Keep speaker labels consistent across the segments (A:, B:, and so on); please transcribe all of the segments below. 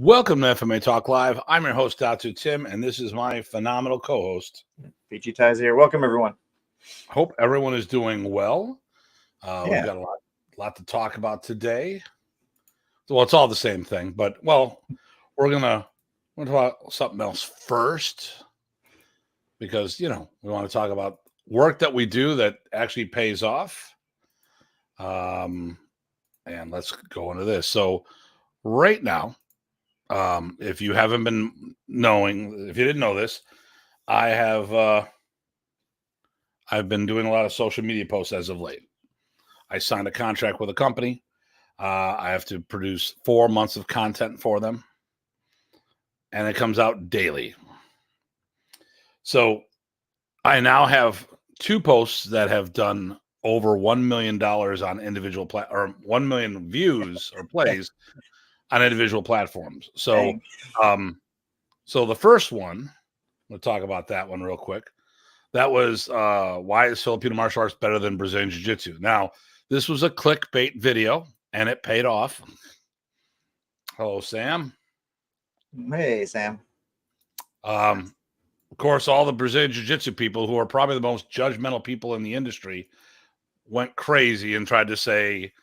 A: Welcome to FMA Talk Live. I'm your host, Datu Tim, and this is my phenomenal co-host.
B: Peachy Ties here. Welcome, everyone.
A: Hope everyone is doing well.
B: Yeah.
A: We've got a lot to talk about today. Well, it's all the same thing, but, we're gonna talk about something else first because, we want to talk about work that we do that actually pays off. And let's go into this. So right now, if you haven't been knowing, if you didn't know this, I've been doing a lot of social media posts as of late. I signed a contract with a company. I have to produce 4 months of content for them, and it comes out daily. So I now have 2 posts that have done over $1 million on individual or 1 million views or plays on individual platforms. So, so the first one, we'll talk about that one real quick. That was why is Filipino martial arts better than Brazilian Jiu-Jitsu? Now, this was a clickbait video, and it paid off. Hello, Sam.
B: Hey, Sam.
A: Of course, all the Brazilian Jiu-Jitsu people, who are probably the most judgmental people in the industry, went crazy and tried to say,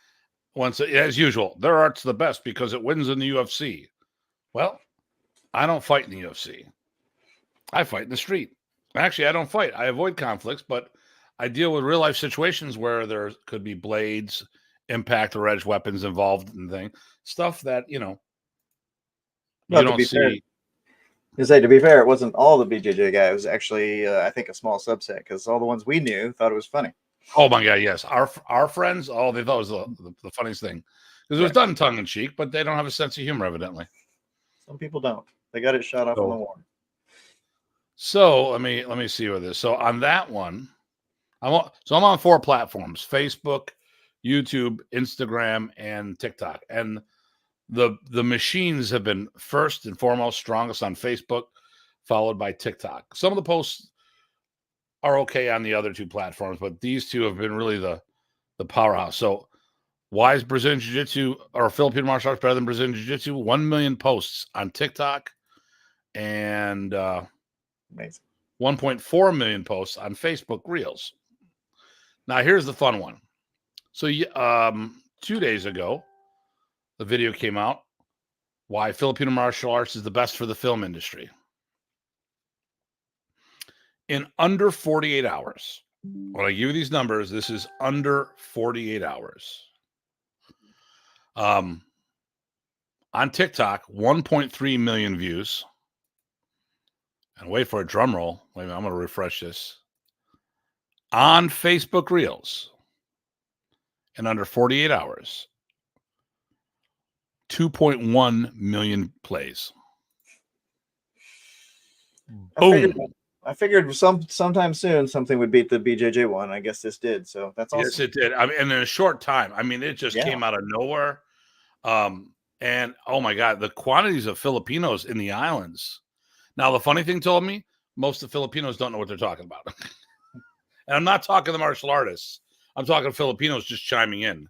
A: as usual, their art's the best because it wins in the UFC. Well, I don't fight in the UFC. I fight in the street. Actually, I don't fight. I avoid conflicts, but I deal with real life situations where there could be blades, impact or edge weapons involved and stuff that, you don't see.
B: To be fair, it wasn't all the BJJ guy. It was actually, I think, a small subset because all the ones we knew thought it was funny.
A: Oh my God, yes. Our friends, they thought it was the funniest thing because it was done tongue in cheek, but they don't have a sense of humor, evidently.
B: Some people don't. They got it shot off on the wall.
A: So let me see what this. So on that one, I'm on 4 platforms: Facebook, YouTube, Instagram, and TikTok. And the machines have been first and foremost strongest on Facebook, followed by TikTok. Some of the posts are okay on the other 2 platforms, but these 2 have been really the powerhouse. So why is Brazilian Jiu-Jitsu or Filipino martial arts better than Brazilian Jiu-Jitsu? 1 million posts on TikTok and
B: amazing
A: 1.4 million posts on Facebook Reels. Now, here's the fun one. So 2 days ago, the video came out, why Filipino martial arts is the best for the film industry. In under 48 hours, when I give you these numbers, this is under 48 hours. On TikTok, 1.3 million views. And wait for a drum roll. Wait a minute, I'm going to refresh this. On Facebook Reels, in under 48 hours, 2.1 million plays. Boom.
B: I figured sometime soon something would beat the BJJ one. I guess this did. So that's awesome.
A: Yes, it did. I mean, and in a short time. I mean, it just came out of nowhere. And oh my God, the quantities of Filipinos in the islands. Now, the funny thing told me, most of the Filipinos don't know what they're talking about. And I'm not talking the martial artists. I'm talking Filipinos just chiming in.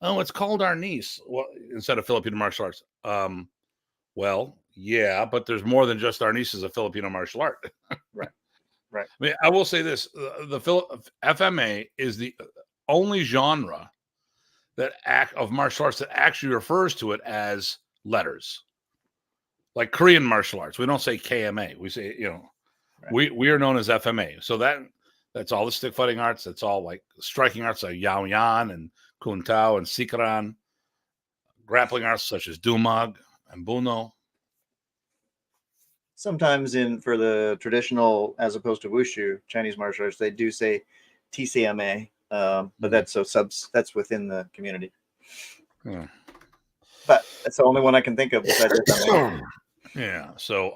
A: Oh, it's called Arnis instead of Filipino martial arts. Well, yeah, but there's more than just Arnis as a Filipino martial art.
B: Right.
A: I mean, I will say this: the FMA is the only genre of martial arts that actually refers to it as letters, like Korean martial arts. We don't say KMA. We say, we are known as FMA. So that's all the stick fighting arts. That's all like striking arts like Yao Yan and Kun Tao and Sikaran, grappling arts such as Dumag and Buno.
B: Sometimes for the traditional, as opposed to Wushu, Chinese martial arts, they do say TCMA, but that's that's within the community.
A: Yeah.
B: But that's the only one I can think of besides FMA.
A: Yeah. So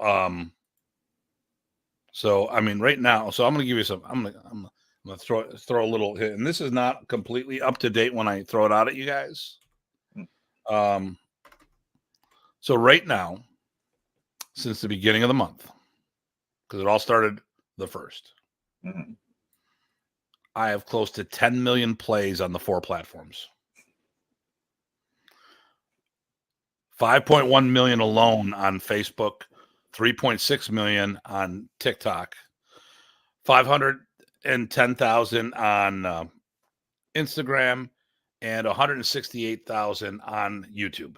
A: I mean, right now, so I'm going to give you some. I'm going to throw a little hit, and this is not completely up to date when I throw it out at you guys. So right now, since the beginning of the month, because it all started the 1st, I have close to 10 million plays on the 4 platforms. 5.1 million alone on Facebook, 3.6 million on TikTok, 510,000 on Instagram, and 168,000 on YouTube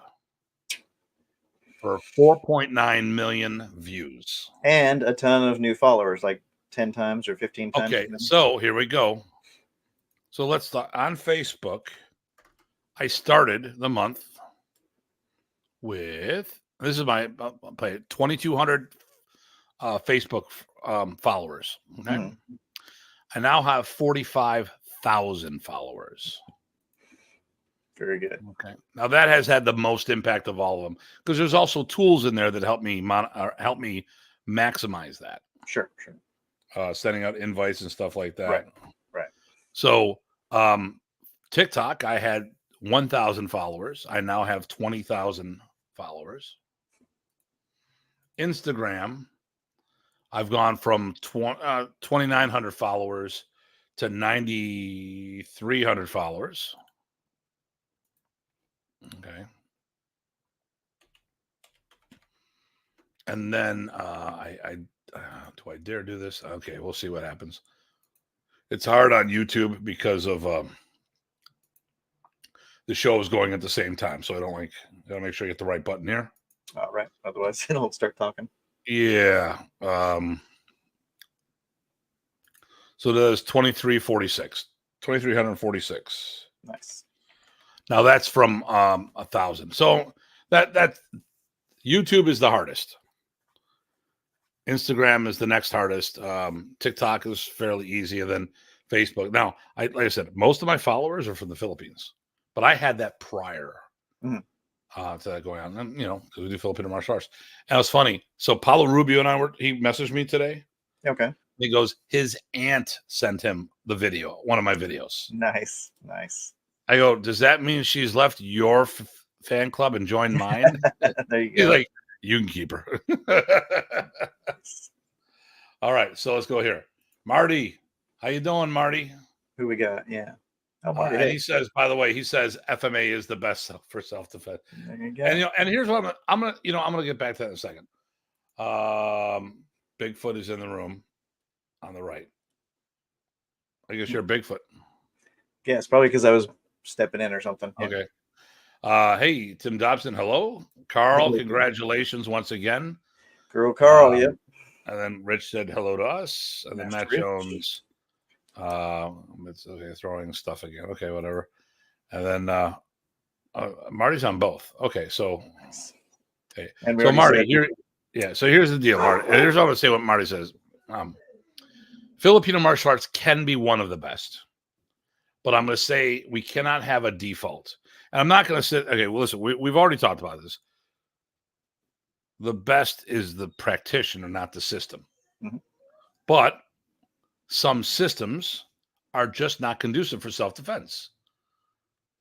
A: for 4.9 million views.
B: And a ton of new followers, like 10 times or 15 times.
A: Okay, so here we go. So let's start on Facebook. I started the month with, this is my 2,200 Facebook followers. Okay.
B: Mm-hmm.
A: I now have 45,000 followers.
B: Very good.
A: Okay. Now that has had the most impact of all of them, because there's also tools in there that help me maximize that.
B: Sure.
A: Sending out invites and stuff like that.
B: Right.
A: So TikTok, I had 1,000 followers. I now have 20,000 followers. Instagram, I've gone from 2,900 followers to 9,300 followers. Okay. And then do I dare do this? Okay, we'll see what happens. It's hard on YouTube because of the show is going at the same time, so I gotta make sure you get the right button here.
B: All right. Otherwise, it'll start talking.
A: Yeah. So there's 2,346.
B: Nice.
A: Now that's from 1,000. So that YouTube is the hardest. Instagram is the next hardest. TikTok is fairly easy, and then Facebook. Now, like I said, most of my followers are from the Philippines, but I had that prior to that going on, and because we do Filipino martial arts. And it was funny. So Paulo Rubio and he messaged me today.
B: Okay.
A: He goes, his aunt sent him the video, one of my videos.
B: Nice.
A: I go, does that mean she's left your fan club and joined mine?
B: There you go.
A: He's like, you can keep her. All right, so let's go here. Marty, how you doing, Marty?
B: Who we got? Yeah. Oh, Marty.
A: And he says, by the way, FMA is the best for self-defense.
B: There you go.
A: And here's what I'm gonna get back to that in a second. Bigfoot is in the room on the right. I guess you're Bigfoot.
B: Yeah, it's probably because I was stepping in or something. Yeah.
A: Okay. Hey, Tim Dobson, hello. Carl, congratulations once again.
B: Girl Carl, yep.
A: And then Rich said hello to us. And then Matt Jones. It's okay, throwing stuff again. Okay, whatever. And then Marty's on both. Okay, so okay. So Marty, so here's the deal, Marty. Here's what I'm gonna say what Marty says. Filipino martial arts can be one of the best, but I'm gonna say we cannot have a default. And I'm not gonna sit, okay, well, listen, we've already talked about this. The best is the practitioner, not the system.
B: Mm-hmm.
A: But some systems are just not conducive for self-defense.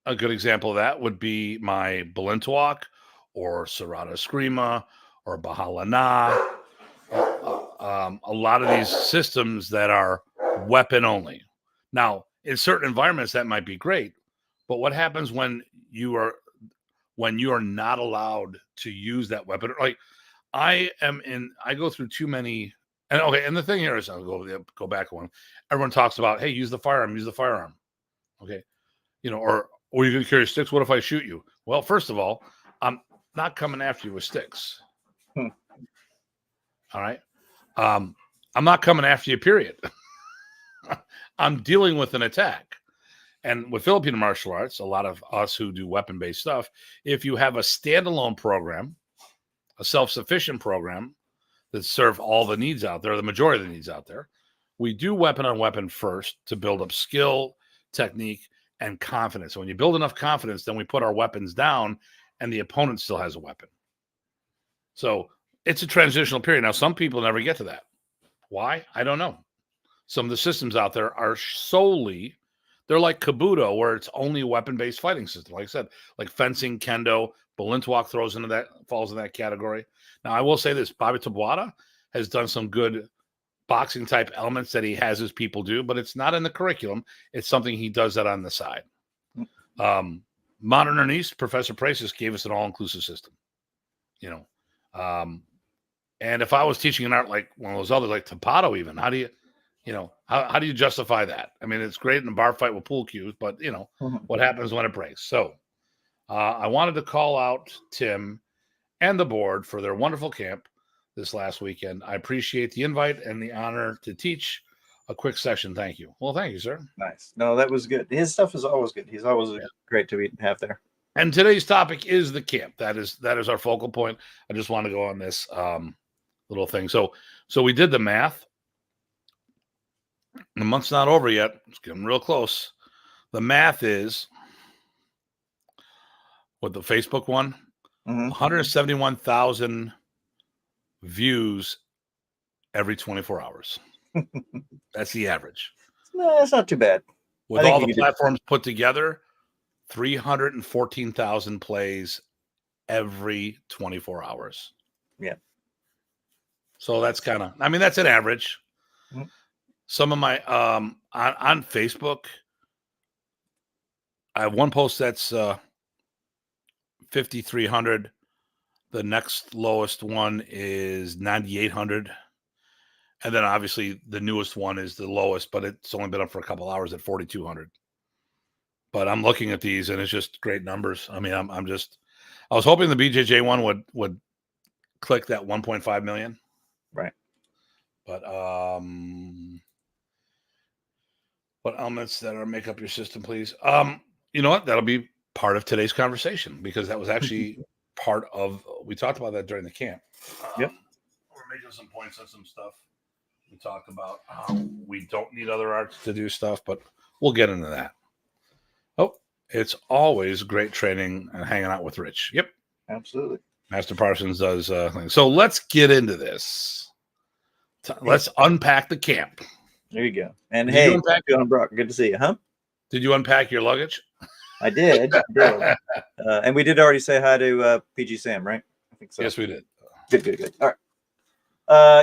A: A good example of that would be my Balintawak or Serrata Eskrima or Bahala Na. A lot of these systems that are weapon only. Now, in certain environments, that might be great. But what happens when you are not allowed to use that weapon? Like I go through too many. And okay, and the thing here is, I'll go back one. Everyone talks about, hey, use the firearm. Okay, or you're gonna carry sticks. What if I shoot you? Well, first of all, I'm not coming after you with sticks. All right, I'm not coming after you. Period. I'm dealing with an attack. And with Filipino martial arts, a lot of us who do weapon-based stuff, if you have a standalone program, a self-sufficient program that serve all the needs out there, the majority of the needs out there, we do weapon on weapon first to build up skill, technique, and confidence. So when you build enough confidence, then we put our weapons down and the opponent still has a weapon. So it's a transitional period. Now, some people never get to that. Why? I don't know. Some of the systems out there are they're like Kabuto, where it's only a weapon-based fighting system. Like I said, like fencing, kendo, Balintawak falls in that category. Now, I will say this, Bobby Taboada has done some good boxing type elements that he has his people do, but it's not in the curriculum. It's something he does that on the side. Modern Arnis, Professor Presas gave us an all-inclusive system. you know. And if I was teaching an art like one of those others, like Tapato, even, how do you, how do you justify that? I mean, it's great in a bar fight with pool cues, but what happens when it breaks? So I wanted to call out Tim and the board for their wonderful camp this last weekend. I appreciate the invite and the honor to teach a quick session. Thank you. Well, thank you, sir.
B: Nice. No, that was good. His stuff is always good. He's always great to have there.
A: And today's topic is the camp. That is our focal point. I just want to go on this little thing. So we did the math. The month's not over yet. It's getting real close. The math is with the Facebook one, 171,000 views every 24 hours. That's the average.
B: No, that's not too bad.
A: With all the platforms put together, 314,000 plays every 24 hours.
B: Yeah.
A: So that's that's an average. Mm-hmm. Some of my on Facebook, I have one post that's 5,300. The next lowest one is 9,800. And then obviously the newest one is the lowest, but it's only been up for a couple hours at 4,200. But I'm looking at these and it's just great numbers. I mean, I was hoping the BJJ one would click that 1.5 million.
B: Right.
A: But what elements that make up your system, please? You know what? That'll be part of today's conversation because that was actually part of, we talked about that during the camp.
B: Yep.
A: We're making some points on some stuff. We talked about how we don't need other arts to do stuff, but we'll get into that. Oh, it's always great training and hanging out with Rich. Yep.
B: Absolutely.
A: Master Parsons does things. So let's get into this. Let's unpack the camp.
B: There you go. And hey, Brock, good to see you, huh?
A: Did you unpack your luggage?
B: I did. And we did already say hi to PG Sam, right? I think so.
A: Yes, we did.
B: Good. All right.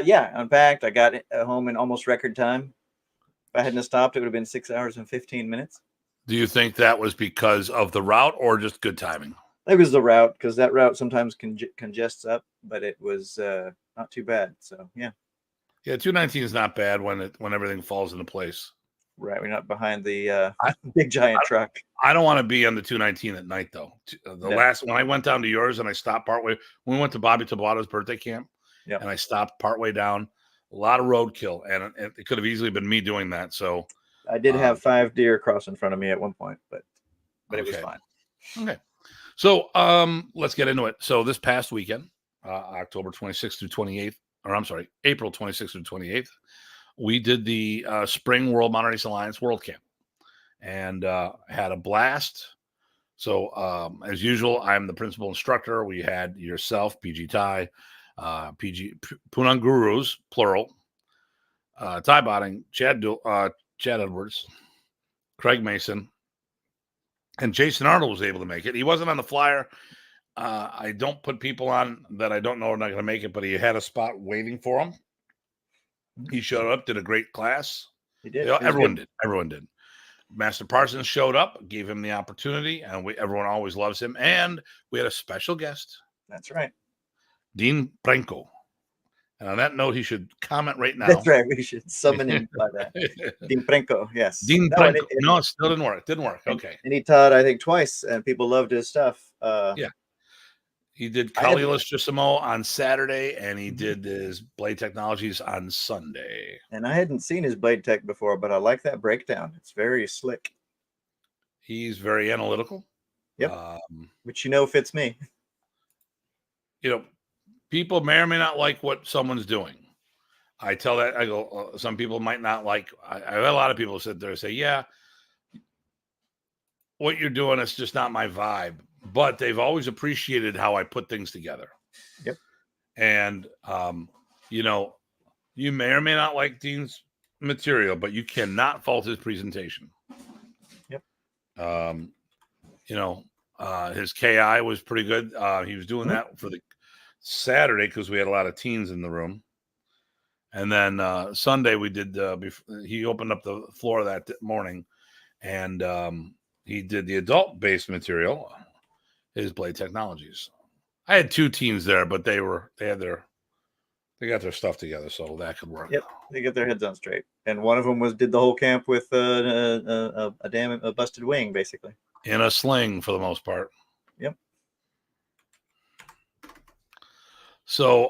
B: Yeah, unpacked. I got home in almost record time. If I hadn't stopped, it would have been 6 hours and 15 minutes.
A: Do you think that was because of the route or just good timing?
B: It was the route, because that route sometimes congests up, but it was not too bad. So, yeah.
A: Yeah, 219 is not bad when everything falls into place.
B: Right, we're not behind the big giant truck.
A: I don't want to be on the 219 at night, though. When I went down to yours and I stopped partway, when we went to Bobby Tabata's birthday camp, and I stopped partway down, a lot of roadkill, and it could have easily been me doing that. So
B: I did have 5 deer cross in front of me at one point, but it was fine.
A: Okay, so let's get into it. So this past weekend, October 26th through 28th, or I'm sorry, April 26th through 28th, we did the Spring World Modern Arnis Alliance World Camp and had a blast. So as usual, I'm the principal instructor. We had yourself, PG Thai, PG Punang Gurus, plural, Thai Botting, Chad Edwards, Craig Mason, and Jason Arnold was able to make it. He wasn't on the flyer. I don't put people on that I don't know are not going to make it, but he had a spot waiting for him. He showed up, did a great class.
B: He did.
A: Everyone did. Master Parsons showed up, gave him the opportunity, and everyone always loves him. And we had a special guest.
B: That's right.
A: Dean Franco. And on that note, he should comment right now.
B: That's right. We should summon him by that. Dean Franco, yes.
A: Dean Franco. No, it still didn't work. Okay.
B: And he taught, I think, twice, and people loved his stuff.
A: Yeah. He did Kali Illustrissimo on Saturday, and he did his Blade Technologies on Sunday.
B: And I hadn't seen his Blade Tech before, but I like that breakdown. It's very slick.
A: He's very analytical.
B: Yep. Which fits me.
A: People may or may not like what someone's doing. I tell that, I go, some people might not like, I've had a lot of people sit there and say, yeah, what you're doing is just not my vibe. But they've always appreciated how I put things together.
B: Yep.
A: And, you may or may not like Dean's material, but you cannot fault his presentation.
B: Yep.
A: His KI was pretty good. He was doing that for the Saturday because we had a lot of teens in the room. And then Sunday we did, he opened up the floor that morning and he did the adult-based material, his Blade Technologies. I had 2 teens there, but they got their stuff together, so that could work.
B: Yep, they get their heads on straight. And one of them did the whole camp with a busted wing, basically.
A: In a sling for the most part.
B: Yep.
A: So,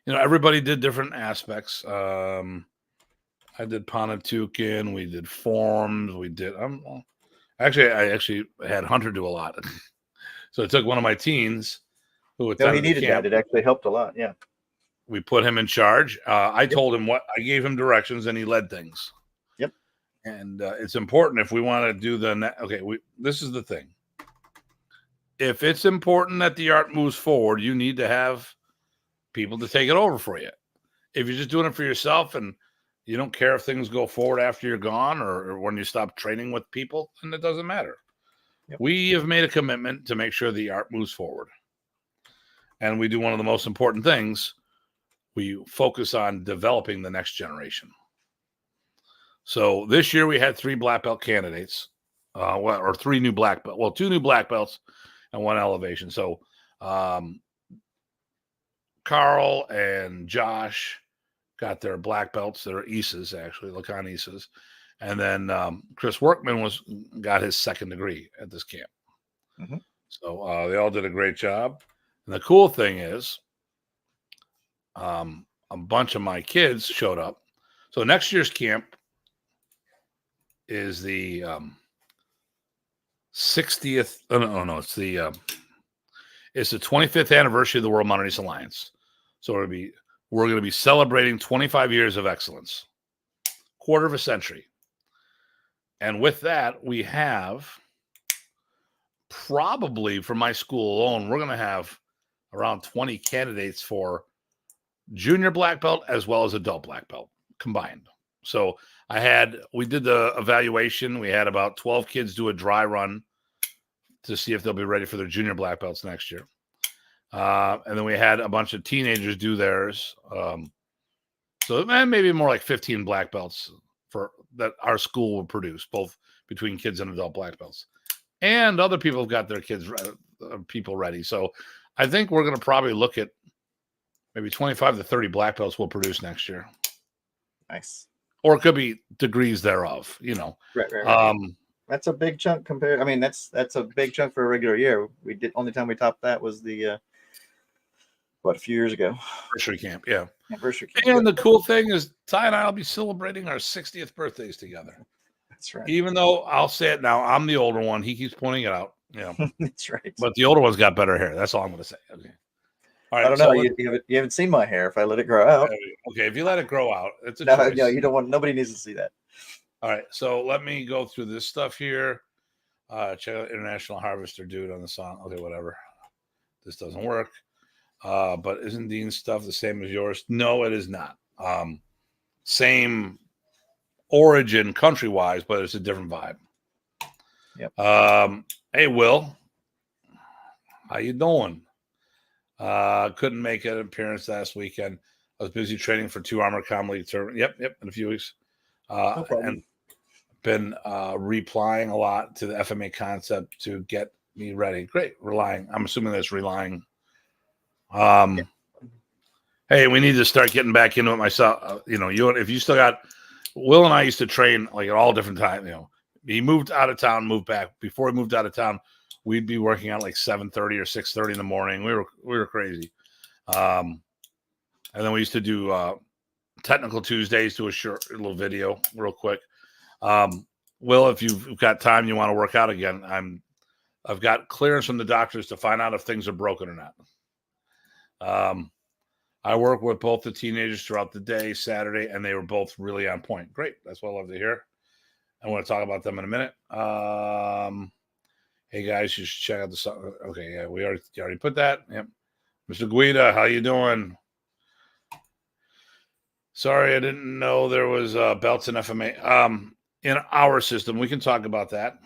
A: everybody did different aspects. I did Pontotocan, we did forms, we did. I actually had Hunter do a lot. So I took one of my teens who attended
B: he needed
A: camp.
B: that. It actually helped a lot. Yeah.
A: We put him in charge. I told him I gave him directions, and he led things.
B: Yep.
A: And it's important if we want to do this is the thing. If it's important that the art moves forward, you need to have people to take it over for you. If you're just doing it for yourself and you don't care if things go forward after you're gone or when you stop training with people, then it doesn't matter. Yep. We have made a commitment to make sure the art moves forward. And we do one of the most important things. We focus on developing the next generation. So this year we had 3 black belt candidates, or 3 new black belts. Well, 2 new black belts and 1 elevation. So Carl and Josh got their black belts. They're ISAs, actually, Lacan ISAs. And then Chris Workman got his 2nd degree at this camp. Mm-hmm. So they all did a great job. And the cool thing is, a bunch of my kids showed up. So next year's camp is the 60th. No, it's the 25th anniversary of the World Modern Arnis Alliance. So we're going to be celebrating 25 years of excellence, quarter of a century. And with that, we have probably for my school alone, we're going to have around 20 candidates for junior black belt as well as adult black belt combined. So we did the evaluation. We had about 12 kids do a dry run to see if they'll be ready for their junior black belts next year. And then we had a bunch of teenagers do theirs. So maybe more like 15 black belts that our school will produce, both between kids and adult black belts. And other people have got their people ready. So I think we're going to probably look at maybe 25 to 30 black belts we'll produce next year.
B: Nice.
A: Or it could be degrees thereof,
B: Right. That's a big chunk compared. I mean, that's a big chunk for a regular year. Only time we topped that was the a few years ago.
A: Anniversary camp, yeah.
B: Anniversary camp.
A: And the cool thing is Ty and I will be celebrating our 60th birthdays together.
B: That's right.
A: Even though I'll say it now, I'm the older one. He keeps pointing it out.
B: That's right.
A: But the older one's got better hair. That's all I'm going to say. Okay. All right.
B: I don't know. You haven't seen my hair. If I let it grow out.
A: Okay. If you let it grow out, it's a choice.
B: No, you don't want. Nobody needs to see that.
A: All right. So let me go through this stuff here. Check out International Harvester Dude on the song. Okay, whatever. This doesn't work. But isn't Dean's stuff the same as yours? No, it is not. Same origin country-wise, but it's a different vibe.
B: Yep.
A: Hey, Will. How you doing? Couldn't make an appearance last weekend. I was busy training for 2 Armor Com League tournament. Yep, in a few weeks.
B: No problem.
A: And been replying a lot to the FMA concept to get me ready. Great, relying. I'm assuming that's relying. Hey, we need to start getting back into it myself. If you still got Will and I used to train like at all different times. He moved out of town, moved back. Before he moved out of town, we'd be working out like 7:30 or 6:30 in the morning. We were crazy. And then we used to do Technical Tuesdays, do a short little video real quick. Will, if you've got time, you want to work out again, I've got clearance from the doctors to find out if things are broken or not. I work with both the teenagers throughout the day, Saturday, and they were both really on point. Great. That's what I love to hear. I want to talk about them in a minute. Hey guys, you should check out the song. Okay, yeah, we already put that. Yep. Mr. Guida, how you doing? Sorry, I didn't know there was belts in FMA. In our system, we can talk about that.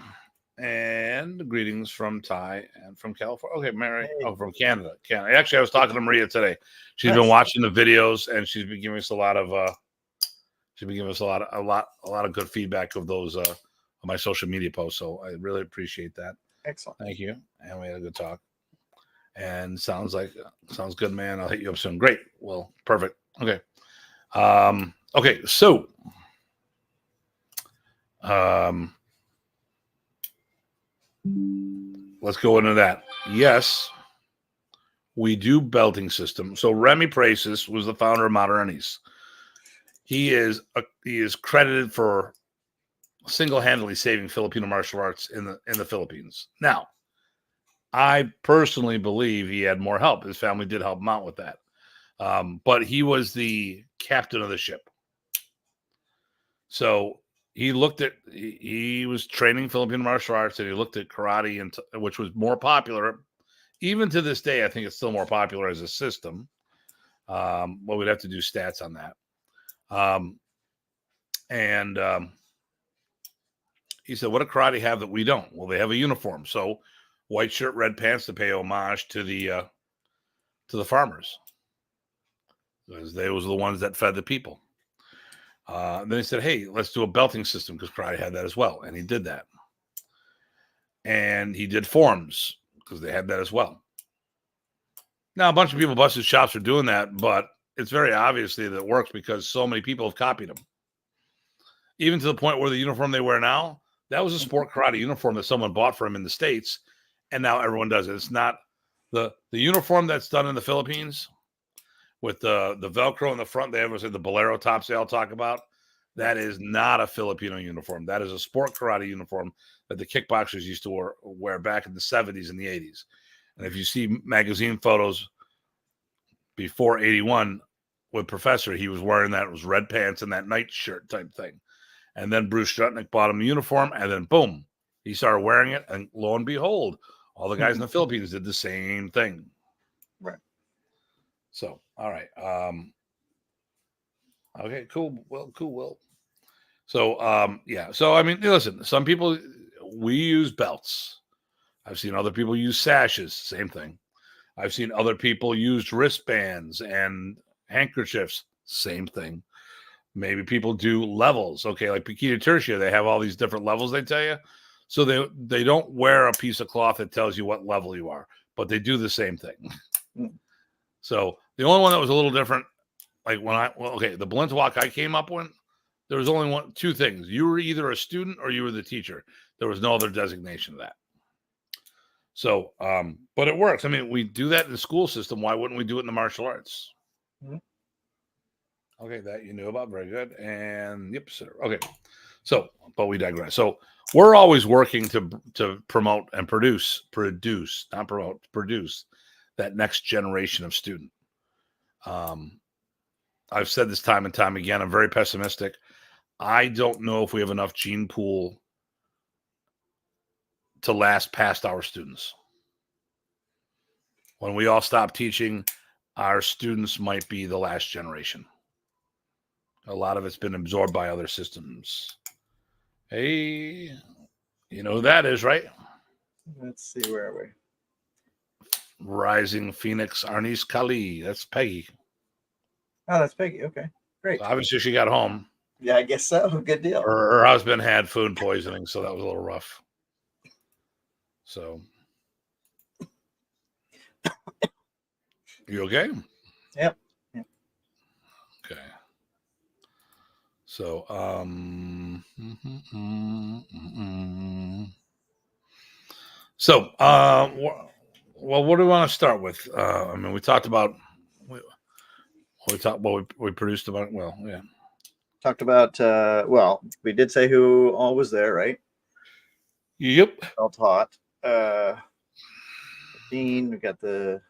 A: And greetings from Ty and from California. Okay, Mary. Hey. Oh, from Canada. Actually, I was talking to Maria today. She's been watching the videos and she's been giving us a lot of good feedback of those on my social media posts. So I really appreciate that.
B: Excellent.
A: Thank you. And we had a good talk. And sounds good, man. I'll hit you up soon. Great. Well, perfect. Okay. Okay. So, let's go into that. Yes, we do belting system. So Remy Presas was the founder of Modern Arnis. He is credited for single-handedly saving Filipino martial arts in the Philippines. Now, I personally believe he had more help. His family did help him out with that. But he was the captain of the ship. So he was training Filipino martial arts, and he looked at karate, which was more popular. Even to this day, I think it's still more popular as a system. Well, we'd have to do stats on that. He said, what do karate have that we don't? Well, they have a uniform. So white shirt, red pants to pay homage to the farmers, because they was the ones that fed the people. Then he said, hey, let's do a belting system, because karate had that as well. And he did that. And he did forms, because they had that as well. Now, a bunch of people busted shops for doing that, but it's very obviously that it works, because so many people have copied them. Even to the point where the uniform they wear now, that was a sport karate uniform that someone bought for him in the States, and now everyone does it. It's not the uniform that's done in the Philippines with the Velcro in the front. They ever say the bolero tops they all talk about. That is not a Filipino uniform. That is a sport karate uniform that the kickboxers used to wear back in the 70s and the 80s. And if you see magazine photos before 81 with Professor, he was wearing that. It was red pants and that night shirt type thing. And then Bruce Strutnick bought him a uniform, and then boom, he started wearing it. And lo and behold, all the guys in the Philippines did the same thing.
B: Right.
A: So, all right. Okay, cool. Well, cool. Well, so, yeah. So, I mean, listen, some people, we use belts. I've seen other people use sashes. Same thing. I've seen other people use wristbands and handkerchiefs. Same thing. Maybe people do levels. Okay, like Paquita Tertia, they have all these different levels, they tell you. So they don't wear a piece of cloth that tells you what level you are, but they do the same thing. So the only one that was a little different, like the Balint walk I came up with, there was only two things. You were either a student or you were the teacher. There was no other designation of that. So, but it works. I mean, we do that in the school system. Why wouldn't we do it in the martial arts? Mm-hmm. Okay, that you knew about. Very good. And yep, sir. Okay. So, but we digress. So we're always working to promote and produce that next generation of student. I've said this time and time again. I'm very pessimistic. I don't know if we have enough gene pool to last past our students. When we all stop teaching, our students might be the last generation. A lot of it's been absorbed by other systems. Hey, you know who that is, right?
B: Let's see, where are we?
A: Rising Phoenix Arnis Kali. That's Peggy.
B: Oh, that's Peggy. Okay, great.
A: So obviously, she got home.
B: Yeah, I guess so. Good deal.
A: Her husband had food poisoning, so that was a little rough. So, you okay?
B: Yep.
A: Okay. So, so, well, what do we want to start with? I mean, we talked about, we produced about, well, yeah.
B: Talked about, well, we did say who all was there, right?
A: Yep.
B: All taught. Dean, we got the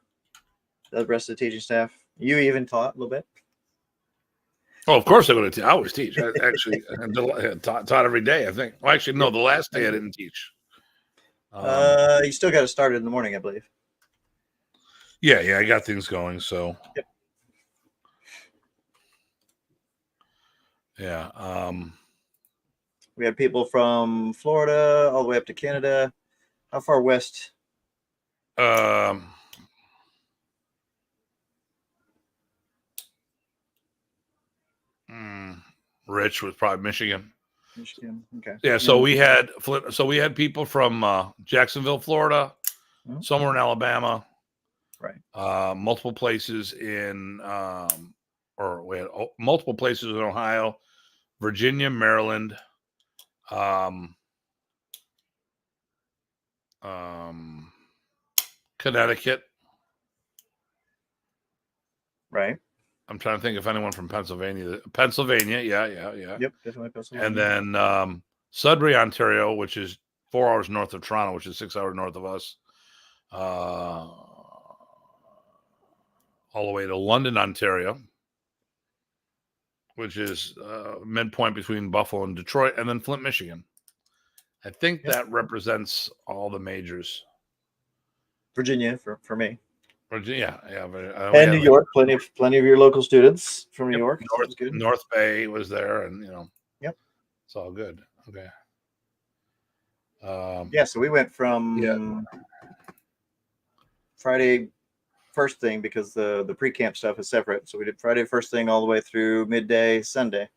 B: rest of the teaching staff. You even taught a little bit.
A: Oh, of course I always teach. I actually taught every day, I think. Well, actually, no, the last day I didn't teach.
B: You still got to start in the morning, I believe.
A: Yeah, I got things going, so.
B: Yep.
A: Yeah.
B: We had people from Florida all the way up to Canada. How far west?
A: Rich was probably Michigan.
B: Michigan. Okay.
A: Yeah, so we had people from Jacksonville, Florida, somewhere in Alabama,
B: Right.
A: Multiple places in multiple places in Ohio, Virginia, Maryland, Connecticut.
B: Right.
A: I'm trying to think if anyone from Pennsylvania. Pennsylvania, yeah.
B: Yep, definitely Pennsylvania.
A: And then Sudbury, Ontario, which is 4 hours north of Toronto, which is 6 hours north of us. All the way to London, Ontario, which is midpoint between Buffalo and Detroit, and then Flint, Michigan. I think that represents all the majors.
B: Virginia for me.
A: Virginia, yeah.
B: And New York, plenty of your local students from New York.
A: North, good. North Bay was there, and
B: Yep,
A: it's all good. Okay.
B: So we went from Friday first thing, because the pre-camp stuff is separate. So we did Friday first thing all the way through midday Sunday.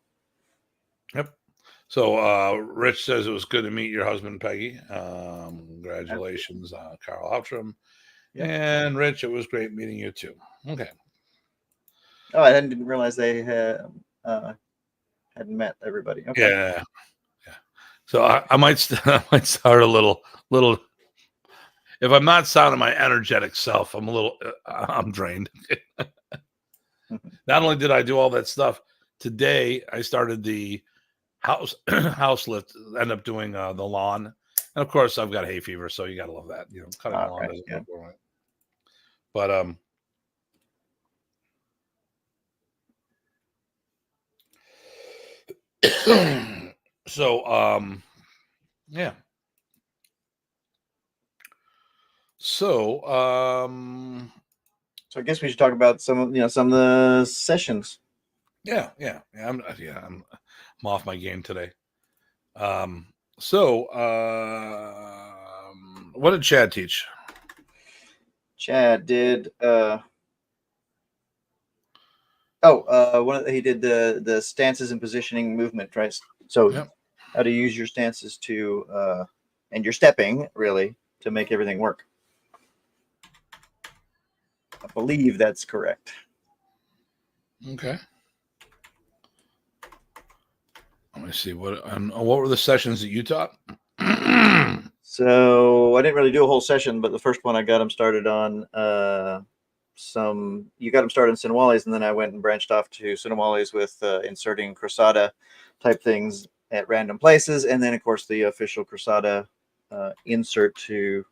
A: Yep. So Rich says it was good to meet your husband, Peggy. Congratulations, Carl Outram. Yep. And Rich, it was great meeting you too. Okay.
B: Oh, I didn't realize they hadn't met everybody. Okay.
A: Yeah. So I might start a little. If I'm not sounding my energetic self, I'm drained. Not only did I do all that stuff today, I started the house lift. End up doing the lawn, and of course I've got hay fever, so you gotta love that. Cutting the lawn doesn't work right. But so yeah. So
B: I guess we should talk about some of the sessions.
A: Yeah. I'm off my game today. What did Chad teach?
B: Chad did he did the stances and positioning movement, right? So how to use your stances to and your stepping really to make everything work. I believe that's correct.
A: Okay. Let me see what were the sessions that you taught?
B: So I didn't really do a whole session, but the first one I got him started on you got him started in Sinawali's, and then I went and branched off to Sinawali's with inserting crosada type things at random places, and then of course the official crosada insert to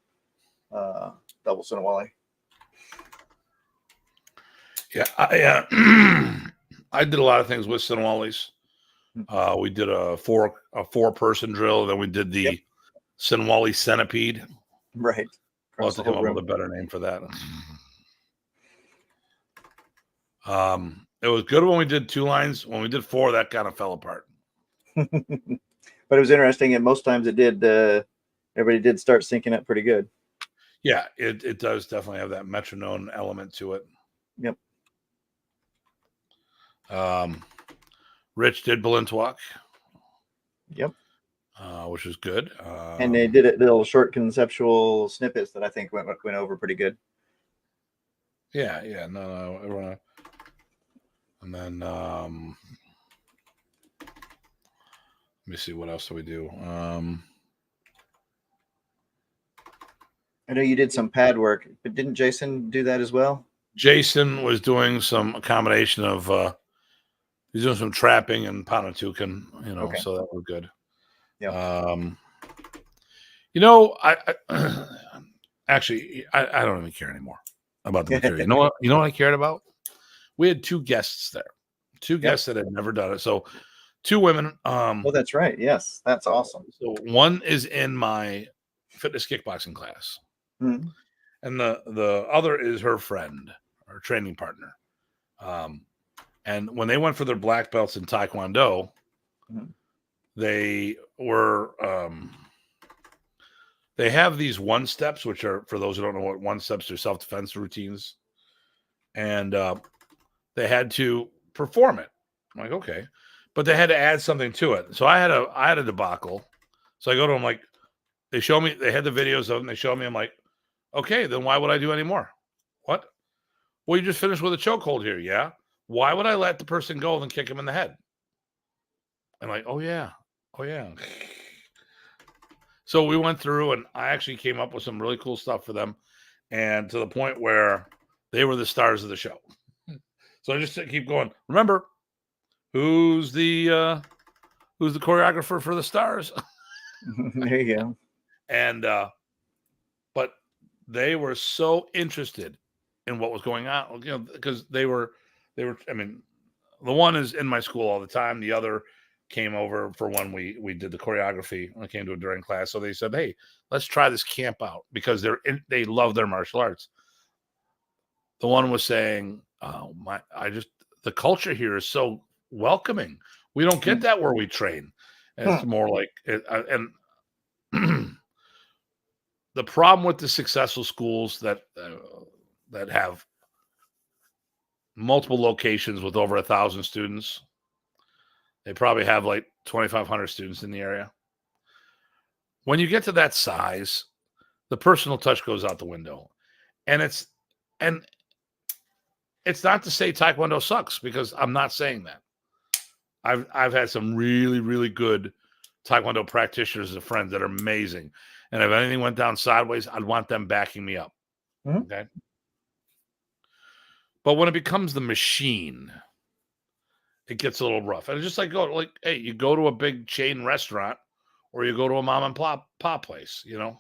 B: double Sinawali.
A: Yeah, I did a lot of things with Sinawali's. We did a four-person drill, then we did the Sinawali centipede.
B: Right.
A: I'll have to come up with a better name for that. It was good when we did 2 lines. When we did 4, that kind of fell apart.
B: But it was interesting, and most times it did. Everybody did start syncing up pretty good.
A: Yeah, it does definitely have that metronome element to it.
B: Yep.
A: Rich did Balintawak.
B: Yep.
A: Which is good.
B: And they did little short conceptual snippets that I think went over pretty good.
A: Yeah. No. Everyone. And then let me see, what else do we do?
B: I know you did some pad work, but didn't Jason do that as well?
A: Jason was doing some combination of he's doing some trapping and Panatukan, so that was good.
B: Yeah.
A: I actually I don't even care anymore about the material. You know what I cared about? We had 2 guests there. 2 guests that had never done it. So 2 women.
B: Oh, that's right. Yes, that's awesome.
A: So one is in my fitness kickboxing class.
B: Mm-hmm.
A: And the other is her friend, her training partner. And when they went for their black belts in Taekwondo, they were they have these 1-steps, which are, for those who don't know what 1-steps are, self-defense routines. And they had to perform it. I'm like, okay. But they had to add something to it. So I had a debacle. So I go to them, like, they show me, they had the videos of them, they show me, I'm like, okay, then why would I do any more? What? Well, you just finished with a chokehold here. Yeah. Why would I let the person go and then kick him in the head? I'm like, oh yeah. Oh yeah. So we went through and I actually came up with some really cool stuff for them. And to the point where they were the stars of the show. So I just keep going. Remember, who's the choreographer for the stars?
B: There you go.
A: And but they were so interested in what was going on, because they were, I mean, the one is in my school all the time. The other came over for when we did the choreography when I came to it during class. So they said, hey, let's try this camp out, because they love their martial arts. The one was saying, oh my, the culture here is so welcoming. We don't get that where we train. And it's more like and the problem with the successful schools that have multiple locations with over 1,000 students, they probably have like 2,500 students in the area. When you get to that size, the personal touch goes out the window. And it's not to say Taekwondo sucks, because I'm not saying that. I've had some really, really good Taekwondo practitioners as friends that are amazing. And if anything went down sideways, I'd want them backing me up. Mm-hmm. Okay. But when it becomes the machine, it gets a little rough. And it's just hey, you go to a big chain restaurant, or you go to a mom and pop place, you go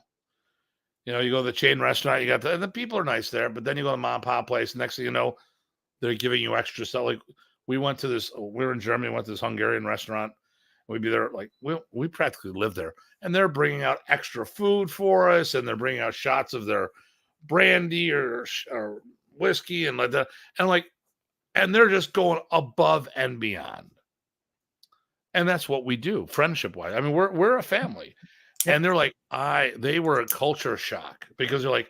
A: to the chain restaurant, and the people are nice there, but then you go to the mom and pop place, next thing you know, they're giving you extra stuff. Like we were in Germany, went to this Hungarian restaurant. We'd be there, like we practically live there, and they're bringing out extra food for us, and they're bringing out shots of their brandy or whiskey and like that, and they're just going above and beyond. And that's what we do, friendship wise. I mean, we're a family, and they're like, they were a culture shock, because they're like,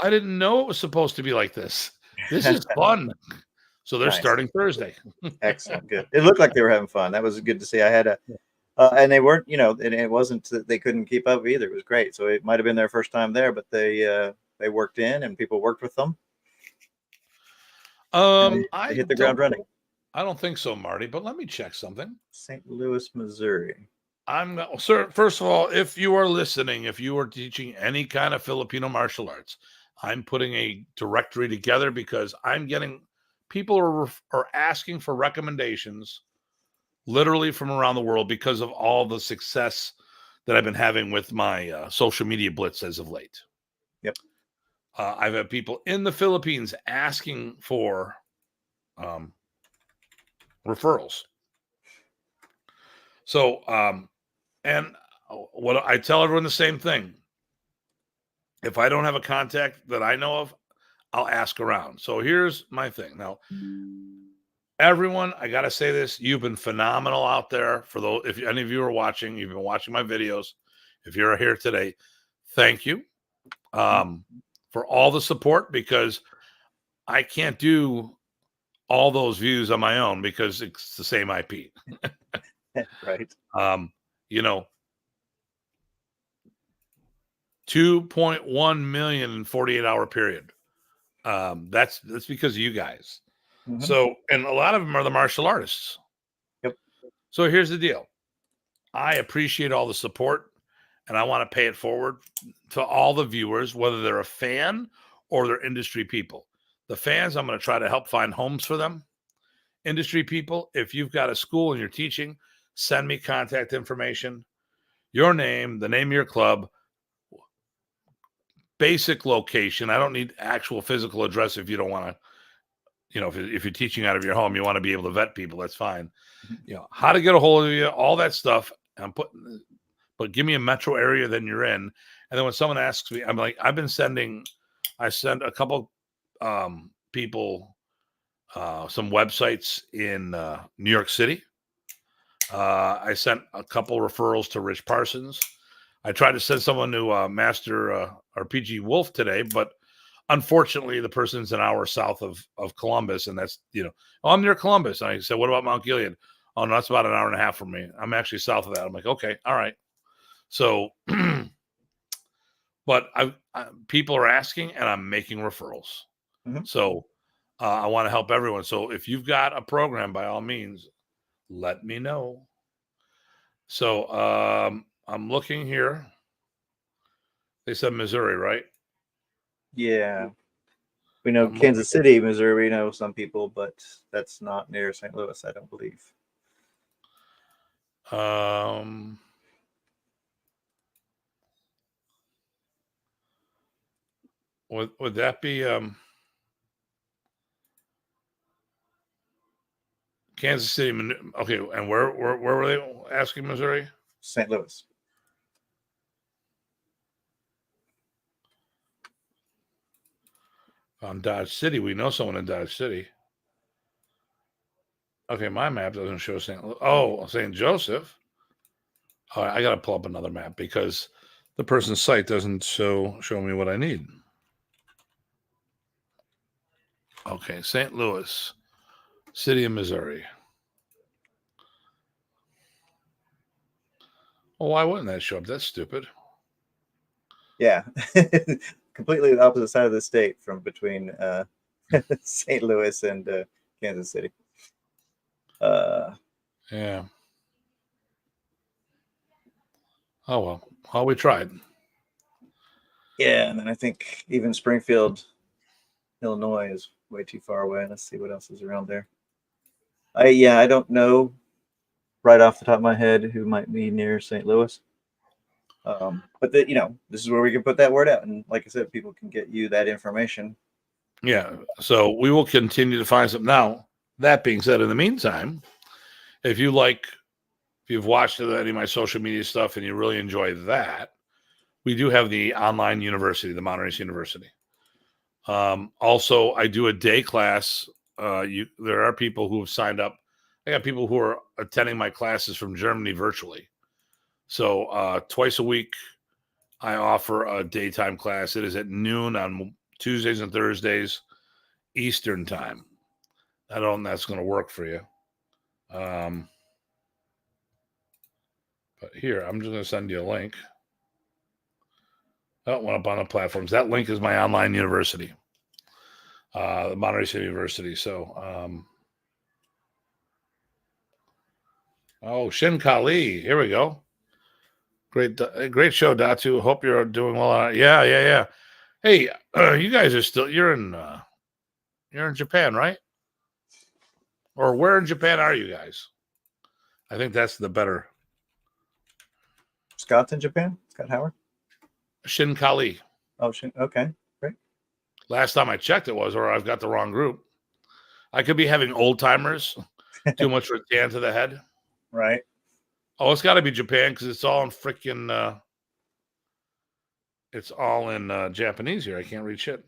A: I didn't know it was supposed to be like this. This is fun. So they're starting Thursday.
B: Excellent. Good. It looked like they were having fun. That was good to see. I had and they weren't, and it wasn't that they couldn't keep up either. It was great. So it might've been their first time there, but they worked in, and people worked with them. They hit the ground running.
A: I don't think so, Marty, but let me check something.
B: St. Louis, Missouri.
A: Sir, first of all, if you are listening, if you are teaching any kind of Filipino martial arts, I'm putting a directory together, because I'm getting people are asking for recommendations literally from around the world, because of all the success that I've been having with my social media blitz as of late.
B: Yep.
A: I've had people in the Philippines asking for referrals. So, and what I tell everyone the same thing. If I don't have a contact that I know of, I'll ask around. So here's my thing. Now, everyone, I got to say this, you've been phenomenal out there. For those, if any of you are watching, you've been watching my videos. If you're here today, thank you for all the support, because I can't do all those views on my own, because it's the same IP.
B: Right.
A: 2.1 million in 48-hour period. That's because of you guys. Mm-hmm. So, and a lot of them are the martial artists.
B: Yep.
A: So here's the deal. I appreciate all the support, and I want to pay it forward to all the viewers, whether they're a fan or they're industry people. The fans, I'm going to try to help find homes for them. Industry people, if you've got a school and you're teaching, send me contact information, your name, the name of your club, basic location. I don't need actual physical address if you don't want to, if you're teaching out of your home, you want to be able to vet people, that's fine. How to get a hold of you, all that stuff. But give me a metro area that you're in. And then when someone asks me, I'm like, I send a couple people some websites in New York City. I sent a couple referrals to Rich Parsons. I tried to send someone to Master RPG Wolf today, but unfortunately, the person's an hour south of Columbus, and that's, I'm near Columbus. And I said, what about Mount Gilead? Oh, no, that's about an hour and a half from me. I'm actually south of that. I'm like, okay, all right. So, but people are asking, and I'm making referrals. So I want to help everyone. So if you've got a program, by all means, let me know. So I'm looking here. They said Missouri, right?
B: Yeah. We know
A: I'm
B: Kansas City, Missouri. We know some people, but that's not near St. Louis, I don't believe.
A: Would that be Kansas City? Okay, and where were they asking Missouri?
B: St. Louis.
A: On Dodge City, we know someone in Dodge City. Okay, my map doesn't show St. Joseph. Oh, I got to pull up another map because the person's site doesn't show me what I need. Okay, St. Louis, city of Missouri. Well, why wouldn't that show up? That's stupid.
B: Yeah, completely the opposite side of the state from between St. Louis and Kansas City.
A: Yeah. Oh well. Well, we tried.
B: Yeah, and then I think even Springfield, Illinois is way too far away. Let's see what else is around there. I don't know right off the top of my head who might be near St. Louis. But this is where we can put that word out, and like I said, people can get you that information.
A: Yeah. So we will continue to find some. Now, that being said, in the meantime, if you've watched any of my social media stuff and you really enjoy that, we do have the online university, the Modern Arnis University. Also, I do a day class. There are people who have signed up. I got people who are attending my classes from Germany virtually. So twice a week, I offer a daytime class. It is at noon on Tuesdays and Thursdays, Eastern time. I don't know if that's going to work for you. But here, I'm just going to send you a link. I don't want up on the platforms. That link is my online university, the Modern Arnis University. So, Shin Kali. Here we go. Great show, Datu. Hope you're doing well. Yeah. Hey, you guys are still. You're in Japan, right? Or where in Japan are you guys? I think that's the better.
B: Scott's in Japan. Scott Howard.
A: Shin Kali.
B: Oh, okay, great.
A: Last time I checked, it was, or I've got the wrong group. I could be having old timers. Too much rattan to the head.
B: Right.
A: Oh, it's got to be Japan because it's all in freaking. It's all in Japanese here. I can't read shit.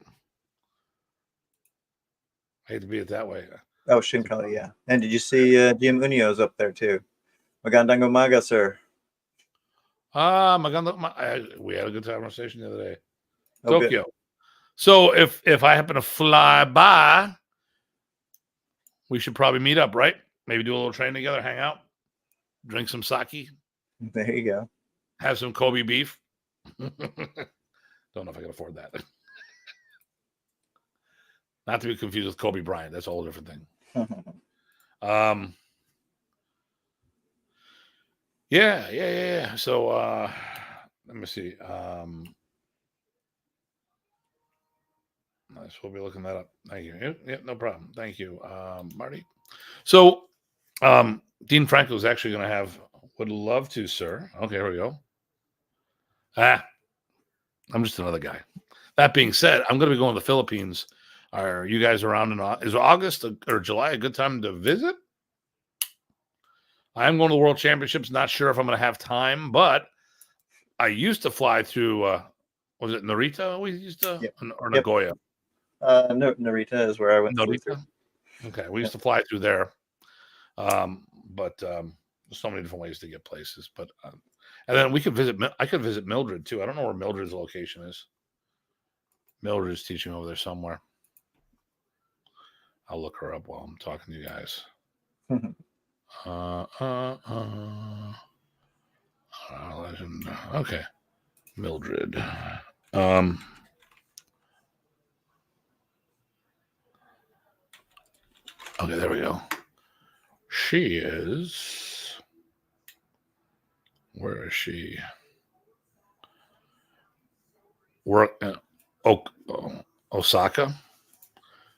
A: I hate to be it that way.
B: Oh, Shinkali, yeah. And did you see Jim Unio's up there too? Magandango Maga, sir.
A: We had a good conversation the other day.
B: Oh,
A: Tokyo.
B: good.
A: So if I happen to fly by, we should probably meet up, right? Maybe do a little training together, hang out, drink some sake.
B: There you go.
A: Have some Kobe beef. Don't know if I can afford that. Not to be confused with Kobe Bryant. That's a whole different thing. Yeah. So let me see. Nice. We'll be looking that up. Thank you. Yeah, no problem. Thank you, Marty. So Dean Franco is actually going to have. Would love to, sir. Okay, here we go. I'm just another guy. That being said, I'm going to be going to the Philippines. Are you guys around is August or July a good time to visit? I'm going to the World Championships. Not sure if I'm going to have time, but I used to fly through. Was it Narita? We used to, or Nagoya.
B: Narita is where I went through.
A: Okay, we used to fly through there, but there's so many different ways to get places. But and then we could visit. I could visit Mildred too. I don't know where Mildred's location is. Mildred's teaching over there somewhere. I'll look her up while I'm talking to you guys. Okay, Mildred. Okay, there we go. She is. Where is she? Osaka.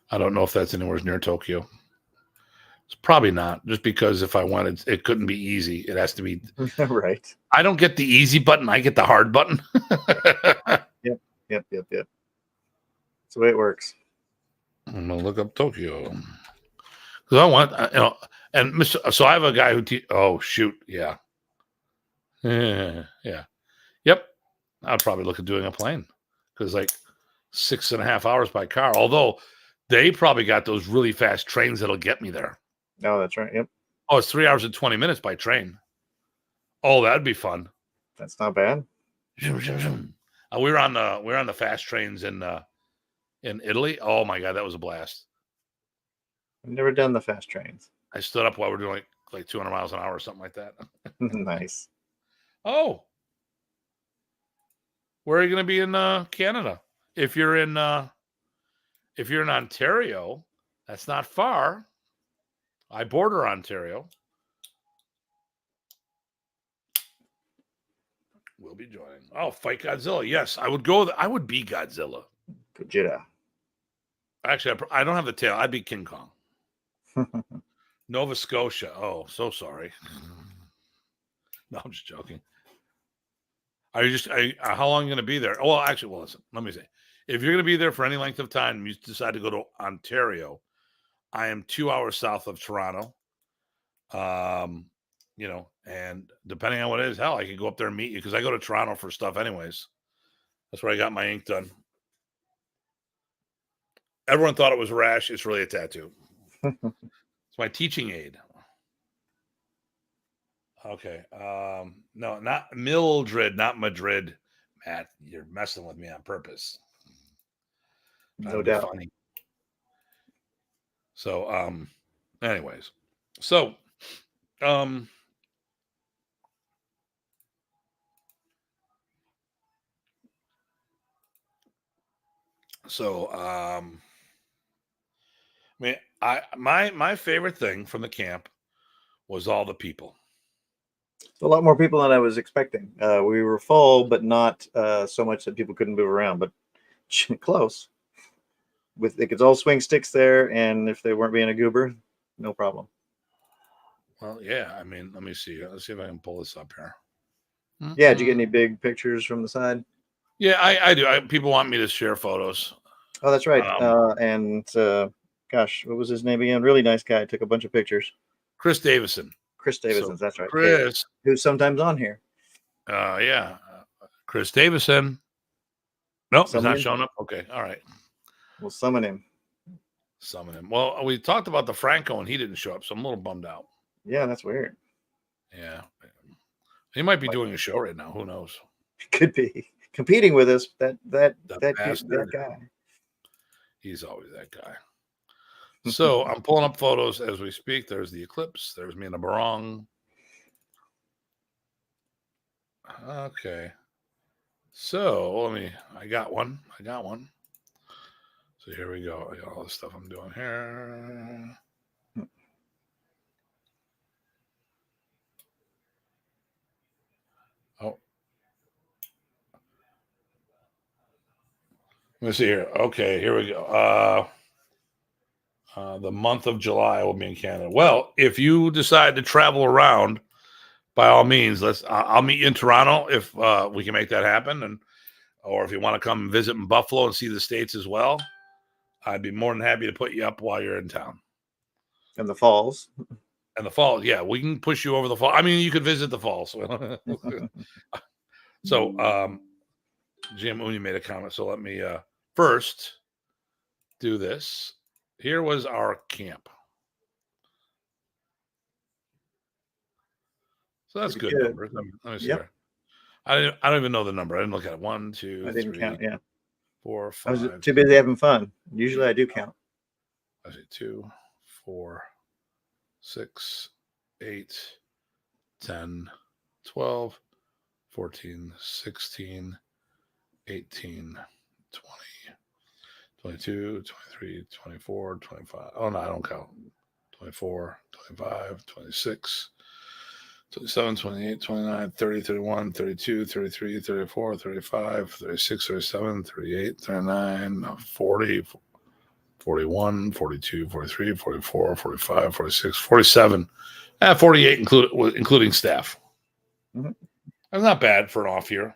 A: I don't know if that's anywhere near Tokyo. It's probably not, just because if I wanted, it couldn't be easy. It has to be.
B: Right.
A: I don't get the easy button. I get the hard button.
B: Yep. That's the way it works.
A: I'm gonna look up Tokyo because I want, and Mr. So I have a guy who. Oh shoot, yeah, yeah, yep. I'd probably look at doing a plane because like 6.5 hours by car. Although they probably got those really fast trains that'll get me there.
B: Oh, that's right. Yep.
A: Oh, it's 3 hours and 20 minutes by train. Oh, that'd be fun.
B: That's not bad.
A: We were on the fast trains in Italy. Oh my god, that was a blast.
B: I've never done the fast trains.
A: I stood up while we're doing like 200 miles an hour or something like that.
B: Nice.
A: Oh, where are you going to be in Canada? If you're in Ontario, that's not far. I border Ontario. We'll be joining. Oh, fight Godzilla. Yes, I would go. I would be Godzilla.
B: Gojira.
A: Actually, I don't have the tail. I'd be King Kong. Nova Scotia. Oh, so sorry. No, I'm just joking. Are you how long are you going to be there? Well, actually, listen, let me say. If you're going to be there for any length of time and you decide to go to Ontario, I am 2 hours south of Toronto. And depending on what it is, hell, I can go up there and meet you because I go to Toronto for stuff anyways. That's where I got my ink done. Everyone thought it was a rash. It's really a tattoo. It's my teaching aid. Okay. No, not Mildred, not Madrid. Matt, you're messing with me on purpose.
B: No doubt.
A: Funny. So, anyways. So, I mean, my favorite thing from the camp was all the people.
B: A lot more people than I was expecting. We were full, but not so much that people couldn't move around, but close. They could all swing sticks there, and if they weren't being a goober, no problem.
A: Well, yeah. I mean, let me see. Let's see if I can pull this up here.
B: Yeah. Did you get any big pictures from the side?
A: Yeah, I do. People want me to share photos.
B: Oh, that's right. Gosh, what was his name again? Really nice guy. Took a bunch of pictures.
A: Chris Davison.
B: Chris Davison. That's right.
A: Chris,
B: who's sometimes on here.
A: Yeah. Chris Davison. Nope, he's not showing up. Okay, all right.
B: We'll summon him.
A: Well, we talked about the Franco and he didn't show up, so I'm a little bummed out.
B: Yeah, that's weird.
A: Yeah. He might be doing a show right now. Who knows?
B: Could be competing with us. That guy.
A: He's always that guy. So I'm pulling up photos as we speak. There's the eclipse. There's me in a barong. Okay. So I got one. So here we go. I got all the stuff I'm doing here. Oh. Let me see here. Okay, here we go. The month of July will be in Canada. Well, if you decide to travel around, by all means, I'll meet you in Toronto if we can make that happen, or if you want to come visit in Buffalo and see the States as well, I'd be more than happy to put you up while you're in town.
B: And the falls.
A: Yeah, we can push you over the fall. I mean, you could visit the falls. So, Jim Uni made a comment. So let me first do this. Here was our camp. So that's good numbers. Let me see here. I don't even know the number. I didn't look at it. 1, 2,
B: I didn't
A: 3,
B: count. Yeah.
A: 4, 5.
B: I was too busy having fun. Usually I do count.
A: I see 2, 4, 6, 8, 10, 12, 14, 16, 18, 20, 22, 23, 24, 25. Oh, no, I don't count. 24, 25, 26, 27, 28, 29, 30, 31, 32, 33, 34, 35, 36, 37, 38, 39, 40, 41, 42, 43, 44, 45, 46, 47, 48, including staff.
B: Mm-hmm.
A: That's not bad for an off year.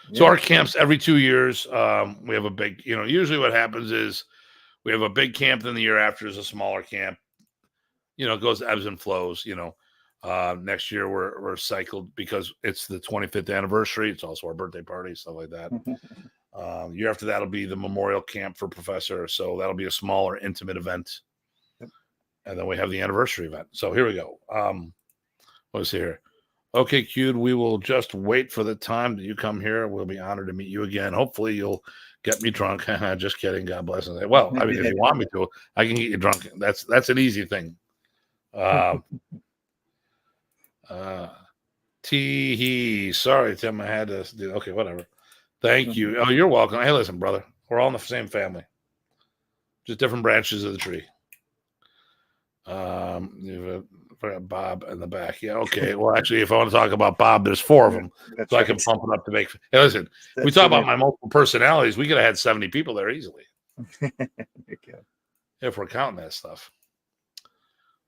B: Yeah.
A: So our camps every 2 years, we have a big, usually what happens is we have a big camp, then the year after is a smaller camp. It goes ebbs and flows. Next year we're cycled because it's the 25th anniversary. It's also our birthday party, stuff like that. Year after that'll be the memorial camp for Professor. So that'll be a smaller, intimate event.
B: Yep.
A: And then we have the anniversary event. So here we go. Let's see here. Okay, Cute, we will just wait for the time that you come here. We'll be honored to meet you again. Hopefully you'll get me drunk. Just kidding. God bless. Well, I mean, if you want me to, I can get you drunk. That's an easy thing. Sorry, Tim, I had to do. Okay, whatever. Thank you. Oh, you're welcome. Hey, listen, brother, we're all in the same family, just different branches of the tree. You've got Bob in the back. Yeah, okay. Well, actually, if I want to talk about Bob, there's 4 of them,
B: That's
A: so
B: right.
A: I can pump it up to make. Hey, listen, we talk about my multiple personalities. We could have had 70 people there easily. If we're counting that stuff.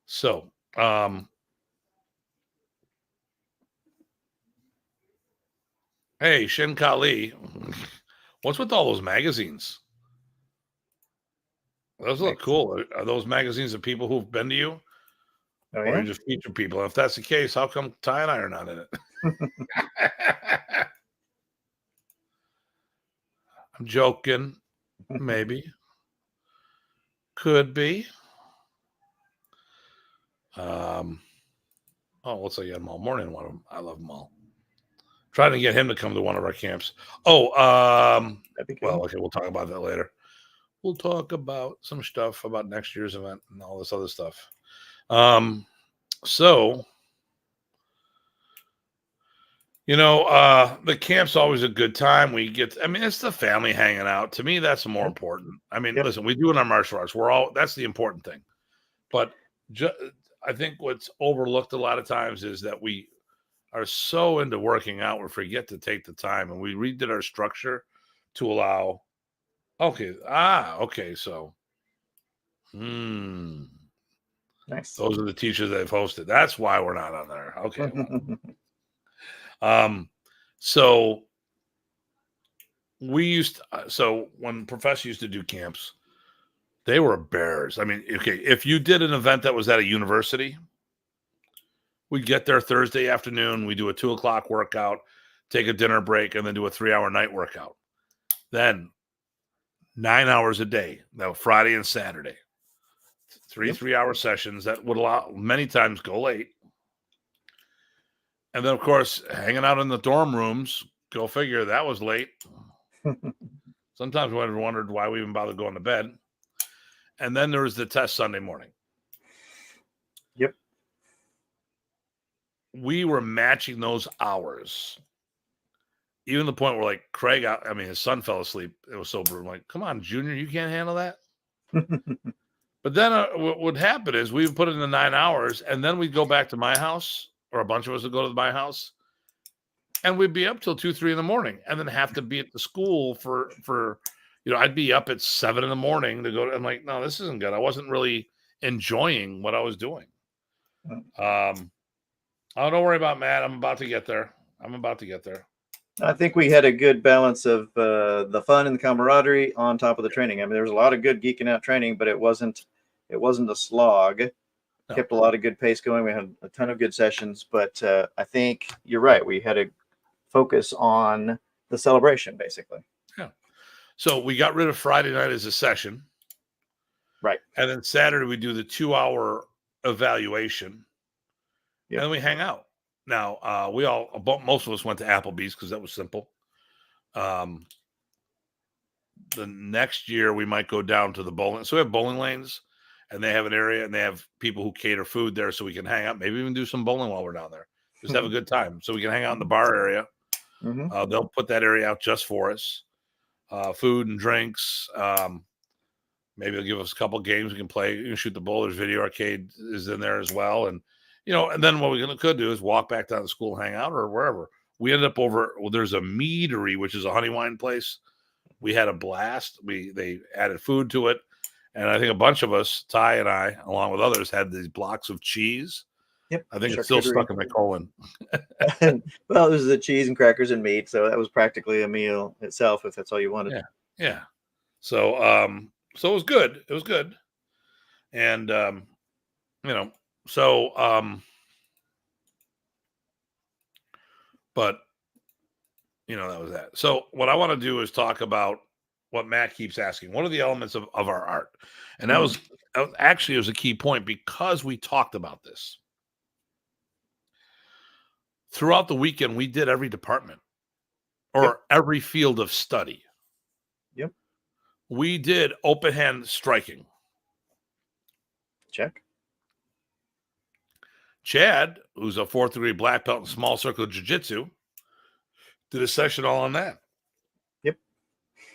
A: So, hey, Shin Kali, what's with all those magazines? Those look cool. Are those magazines of people who've been to you?
B: Oh,
A: Or
B: yeah?
A: you just feature people? If that's the case, how come Ty and I are not in it? I'm joking. Maybe. Could be. Let's say Mal Morning, one of them. I love them all. Trying to get him to come to one of our camps.
B: That'd be cool.
A: Well, okay, we'll talk about that later. We'll talk about some stuff about next year's event and all this other stuff. So, the camp's always a good time. It's the family hanging out. To me, that's more important. Listen, we do it in our martial arts. That's the important thing. But I think what's overlooked a lot of times is that we are so into working out, we forget to take the time, and we redid our structure to allow. Okay. So,
B: Nice.
A: Those are the teachers they've hosted. That's why we're not on there. Okay. So when Professor used to do camps, they were bears. If you did an event that was at a university, we'd get there Thursday afternoon. We do a 2:00 workout, take a dinner break, and then do a 3-hour night workout. Then 9 hours a day. Now Friday and Saturday, 3-hour sessions that would allow many times go late. And then, of course, hanging out in the dorm rooms, go figure, that was late. Sometimes we wondered why we even bothered going to bed. And then there was the test Sunday morning.
B: Yep.
A: We were matching those hours. Even the point where, like, Craig, his son fell asleep. It was so brutal. I'm like, come on, Junior, you can't handle that? But then what would happen is we would put in the 9 hours, and then we'd go back to my house, or a bunch of us would go to my house, and we'd be up till 2-3 in the morning, and then have to be at the school for I'd be up at 7 in the morning to go. I'm like, no, this isn't good. I wasn't really enjoying what I was doing. Don't worry about Matt. I'm about to get there.
B: I think we had a good balance of the fun and the camaraderie on top of the training. There was a lot of good geeking out training, but it wasn't a slog. No. Kept a lot of good pace going. We had a ton of good sessions, but I think you're right. We had a focus on the celebration, basically.
A: Yeah. So we got rid of Friday night as a session.
B: Right.
A: And then Saturday we do the 2-hour evaluation. Yep. And then we hang out. Now, most of us went to Applebee's because that was simple. The next year we might go down to the bowling. So we have bowling lanes, and they have an area, and they have people who cater food there, so we can hang out. Maybe even do some bowling while we're down there. Just have a good time. So we can hang out in the bar area. They'll put that area out just for us. Food and drinks. maybe they'll give us a couple games we can play. You can shoot the bull. There's video arcade is in there as well. And, and then what we could do is walk back down to school, hang out, or wherever. We ended up there's a meadery, which is a honey wine place. We had a blast. They added food to it. And I think a bunch of us, Ty and I, along with others, had these blocks of cheese.
B: Yep.
A: I think it's still stuck in my colon.
B: Well, it was the cheese and crackers and meat. So that was practically a meal itself, if that's all you wanted.
A: Yeah. So, so it was good. It was good. And, that was that. So what I want to do is talk about what Matt keeps asking. What are the elements of our art? And that was actually, it was a key point because we talked about this. Throughout the weekend, we did every department or every field of study.
B: Yep.
A: We did open hand striking.
B: Check.
A: Chad, who's a 4th degree black belt in small circle jiu-jitsu, did a session all on that.
B: Yep.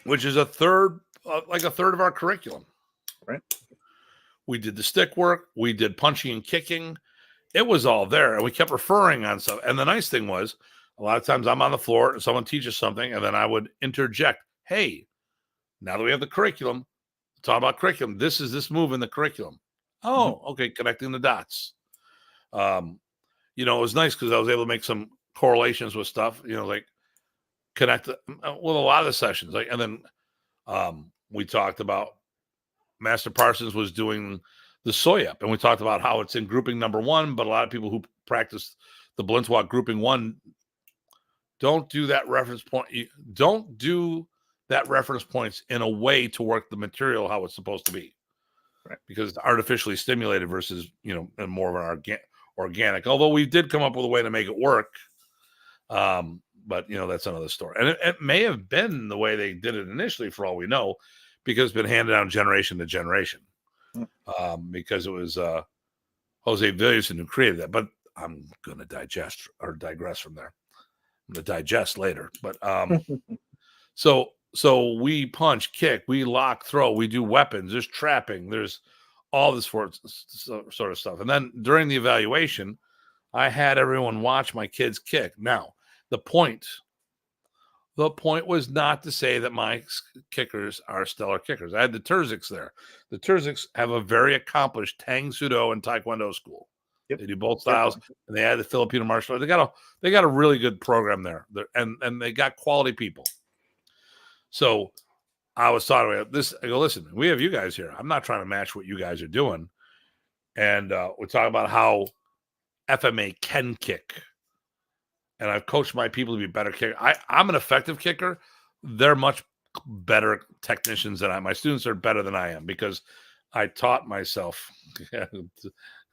A: Which is a third of our curriculum.
B: Right.
A: We did the stick work. We did punching and kicking. It was all there, and we kept referring on stuff. And the nice thing was, a lot of times I'm on the floor and someone teaches something, and then I would interject, hey, now that we have the curriculum, talk about curriculum. This is this move in the curriculum. Oh, okay, connecting the dots. It was nice because I was able to make some correlations with stuff, like connect with a lot of the sessions. And then we talked about Master Parsons was doing the soy up, and we talked about how it's in grouping number 1, but a lot of people who practice the Blintwalk grouping 1 don't do that reference point. Don't do that reference points in a way to work the material how it's supposed to be,
B: right? Because
A: it's artificially stimulated versus and more of an organic. Although we did come up with a way to make it work, but that's another story. And it may have been the way they did it initially, for all we know, because it's been handed down generation to generation. Because it was Jose Villarson who created that. But I'm going to digress from there. I'm going to digest later. But so we punch, kick, we lock, throw, we do weapons. There's trapping. There's all this sort of stuff. And then during the evaluation, I had everyone watch my kids kick. Now, the point was not to say that my kickers are stellar kickers. I had the Terzics there. The Terzics have a very accomplished Tang Sudo and Taekwondo school. Yep. They do both styles, and they had the Filipino martial arts. They got a really good program there, and they got quality people. So I was talking about this. I go, listen, we have you guys here. I'm not trying to match what you guys are doing. And we're talking about how FMA can kick. And I've coached my people to be better kicker. I'm an effective kicker. They're much better technicians than I am. My students are better than I am because I taught myself,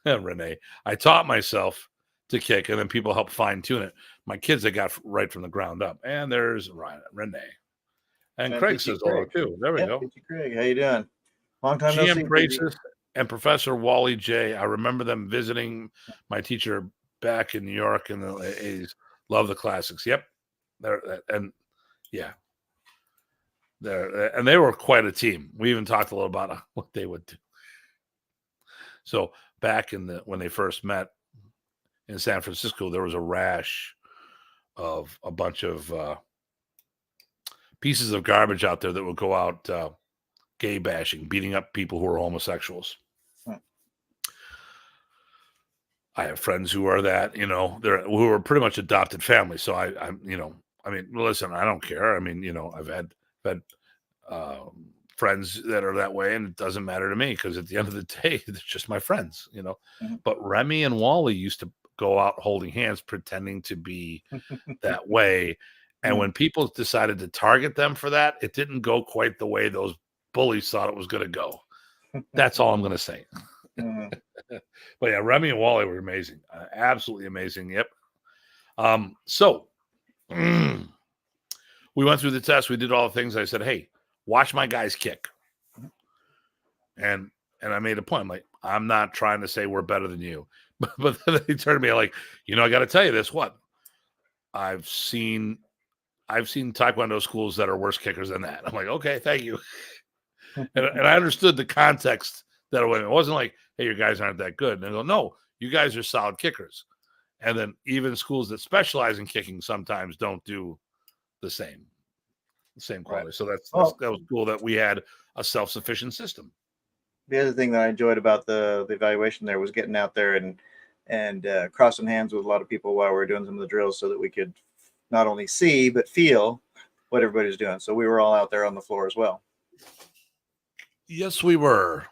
A: Renee, I taught myself to kick, and then people help fine tune it. My kids, they got right from the ground up. And there's Renee. And Craig says hello too. There we go.
B: Craig, how you doing? Long time no see.
A: Presas and Professor Wally J. I remember them visiting my teacher back in New York in the 80s. Love the classics. Yep. And they were quite a team. We even talked a little about what they would do. So back when they first met in San Francisco, there was a rash of a bunch of pieces of garbage out there that would go out gay bashing, beating up people who are homosexuals. I have friends who are that, who are pretty much adopted families. So listen, I don't care. I've had friends that are that way, and it doesn't matter to me because at the end of the day, they're just my friends, Mm-hmm. But Remy and Wally used to go out holding hands, pretending to be that way. And when people decided to target them for that, it didn't go quite the way those bullies thought it was going to go. That's all I'm going to say. But yeah, Remy and Wally were amazing. Absolutely amazing. Yep. So we went through the test. We did all the things. I said, hey, watch my guys kick. And I made a point. I'm like, I'm not trying to say we're better than you. But then they turned to me like, I got to tell you this. What? I've seen Taekwondo schools that are worse kickers than that. I'm like, okay, thank you. And I understood the context that it wasn't like, hey, your guys aren't that good. And they go, no, you guys are solid kickers. And then even schools that specialize in kicking sometimes don't do the same quality.
B: Right.
A: So that was cool that we had a self-sufficient system.
B: The other thing that I enjoyed about the evaluation there was getting out there and crossing hands with a lot of people while we were doing some of the drills, so that we could not only see but feel what everybody's doing. So we were all out there on the floor as well.
A: Yes, we were.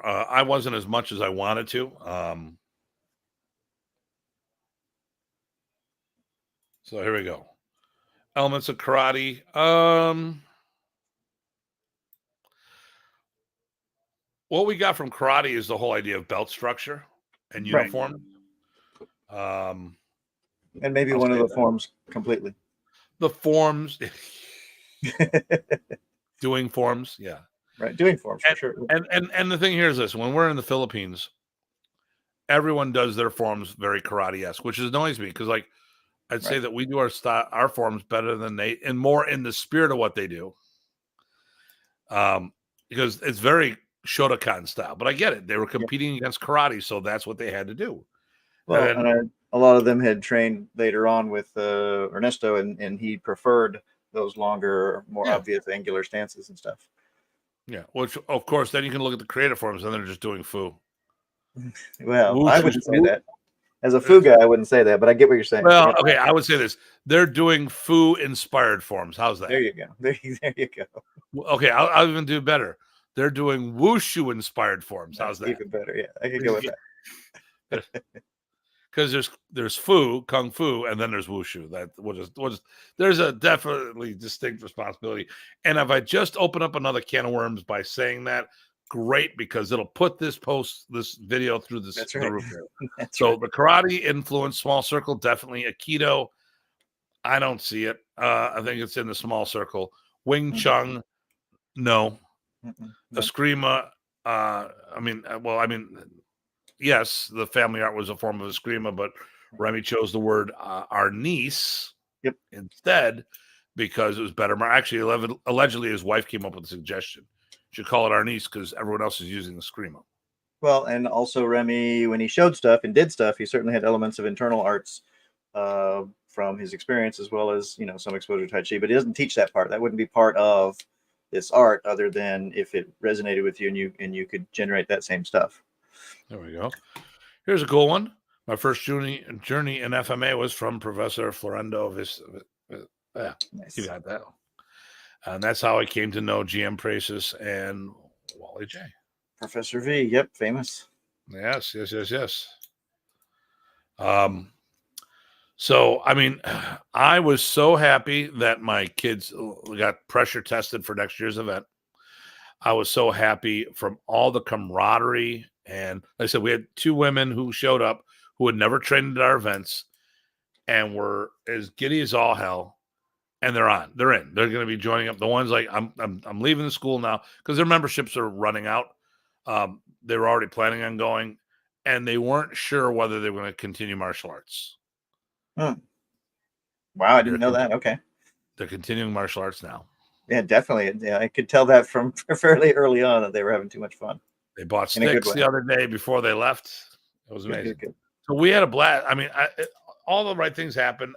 A: I wasn't as much as I wanted to. So here we go. Elements of karate. What we got from karate is the whole idea of belt structure and uniform.
B: Right. And maybe one of the forms completely.
A: The forms. Doing forms, yeah.
B: Right, doing forms for sure.
A: And the thing here is this: when we're in the Philippines, everyone does their forms very karate-esque, which annoys me because, like, I'd say that we do our forms better than they, and more in the spirit of what they do. Because it's very Shotokan style, but I get it. They were competing against karate, so that's what they had to do.
B: Well, and a lot of them had trained later on with Ernesto, and he preferred those longer, more obvious angular stances and stuff.
A: Yeah, which of course, then you can look at the creative forms, and they're just doing fu.
B: Well, I wouldn't say that. As a fu guy, I wouldn't say that, but I get what you're saying.
A: Well, okay, I would say this: they're doing fu-inspired forms. How's that?
B: There you go. There you go.
A: Okay, I'll even do better. They're doing wushu-inspired forms. How's that?
B: Even better. Yeah, I can go with that.
A: Because there's fu, kung fu, and then there's wushu. That there's a definitely distinct responsibility. And if I just open up another can of worms by saying that, great, because it'll put this video through the roof here. So the karate influence, small circle, definitely. Aikido, I don't see it. I think it's in the small circle. Wing Chun, no. Eskrima, yes, the family art was a form of eskrima, but Remy chose the word Arnis instead because it was better. Actually, allegedly, his wife came up with the suggestion. You should call it Arnis because everyone else is using eskrima.
B: Well, and also Remy, when he showed stuff and did stuff, he certainly had elements of internal arts from his experience, as well as, some exposure to Tai Chi, but he doesn't teach that part. That wouldn't be part of this art, other than if it resonated with you and you could generate that same stuff.
A: There we go. Here's a cool one. My first journey in FMA was from Professor Florendo. Nice. You got that. And that's how I came to know GM Presas and Wally J.
B: Professor V, yep, famous.
A: Yes. So, I was so happy that my kids got pressure tested for next year's event. I was so happy from all the camaraderie. And like I said, we had 2 women who showed up who had never trained at our events and were as giddy as all hell. And they're in. They're going to be joining up. The ones like, I'm leaving the school now because their memberships are running out. They were already planning on going, and they weren't sure whether they were going to continue martial arts.
B: Wow, I didn't know that. Okay.
A: They're continuing martial arts now.
B: Yeah, definitely. Yeah, I could tell that from fairly early on that they were having too much fun.
A: They bought sticks the other day before they left. It was amazing.
B: Good.
A: So we had a blast. All the right things happened.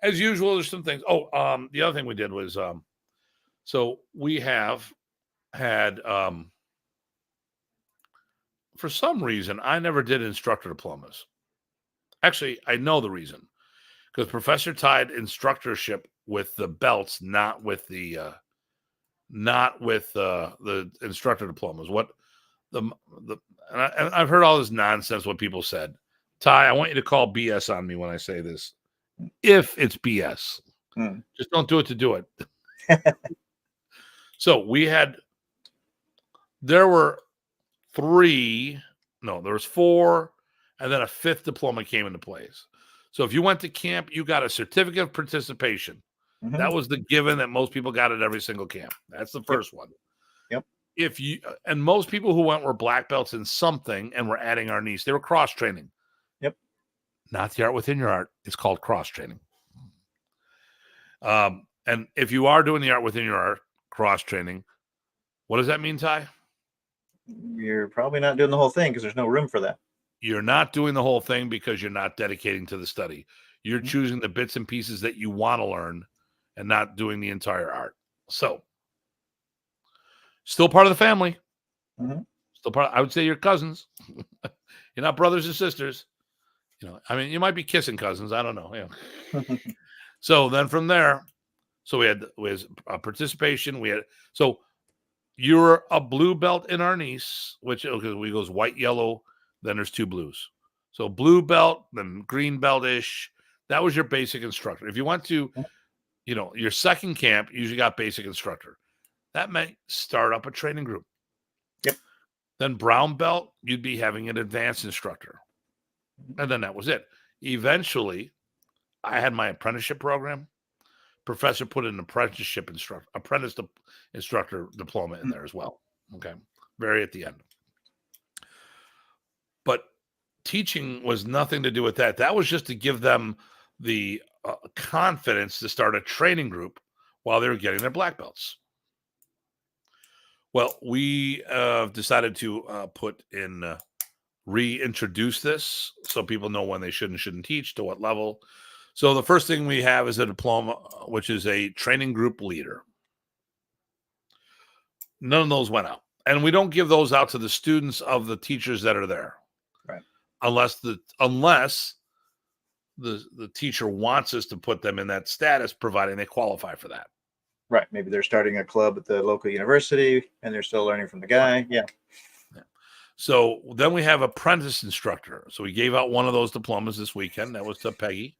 A: As usual, there's some things. The other thing we did was, so we have had, for some reason, I never did instructor diplomas. Actually, I know the reason. Because Professor tied instructorship with the belts, not with the instructor diplomas. And I've heard all this nonsense what people said. Ty, I want you to call BS on me when I say this. If it's BS, just don't do it to do it. So there were 4, and then a 5th diploma came into place. So if you went to camp, you got a certificate of participation. Mm-hmm. That was the given that most people got at every single camp. That's the first one.
B: Yep.
A: And most people who went were black belts in something and were adding Arnis. They were cross training.
B: Yep.
A: Not the art within your art. It's called cross training. And if you are doing the art within your art, cross training, What does that mean, Ty?
B: You're probably not doing the whole thing because there's no room for that.
A: You're not doing the whole thing because you're not dedicating to the study. You're
B: Mhm.
A: choosing the bits and pieces that you want to learn and not doing the entire art. So, still part of the family.
B: Mhm.
A: Still part. I would say you're cousins. You're not brothers and sisters. I mean, you might be kissing cousins. I don't know. So then from there, so we had participation. So you're a blue belt in Arnis, which we goes white, yellow. Then there's 2 blues. So blue belt, then green belt-ish. That was your basic instructor. If you went to, your second camp, you usually got basic instructor. That meant start up a training group.
B: Yep.
A: Then brown belt, you'd be having an advanced instructor. And then that was it. Eventually, I had my apprenticeship program. Professor put an apprentice instructor diploma in there as well. Okay. Very at the end. But teaching was nothing to do with that. That was just to give them the confidence to start a training group while they were getting their black belts. Well, we decided to reintroduce this so people know when they should and shouldn't teach, to what level. So the first thing we have is a diploma, which is a training group leader. None of those went out. And we don't give those out to the students of the teachers that are there.
B: Right.
A: Unless the teacher wants us to put them in that status, providing they qualify for that.
B: Right. Maybe they're starting a club at the local university and they're still learning from the guy. Yeah.
A: So then we have apprentice instructor. So we gave out one of those diplomas this weekend. That was to Peggy,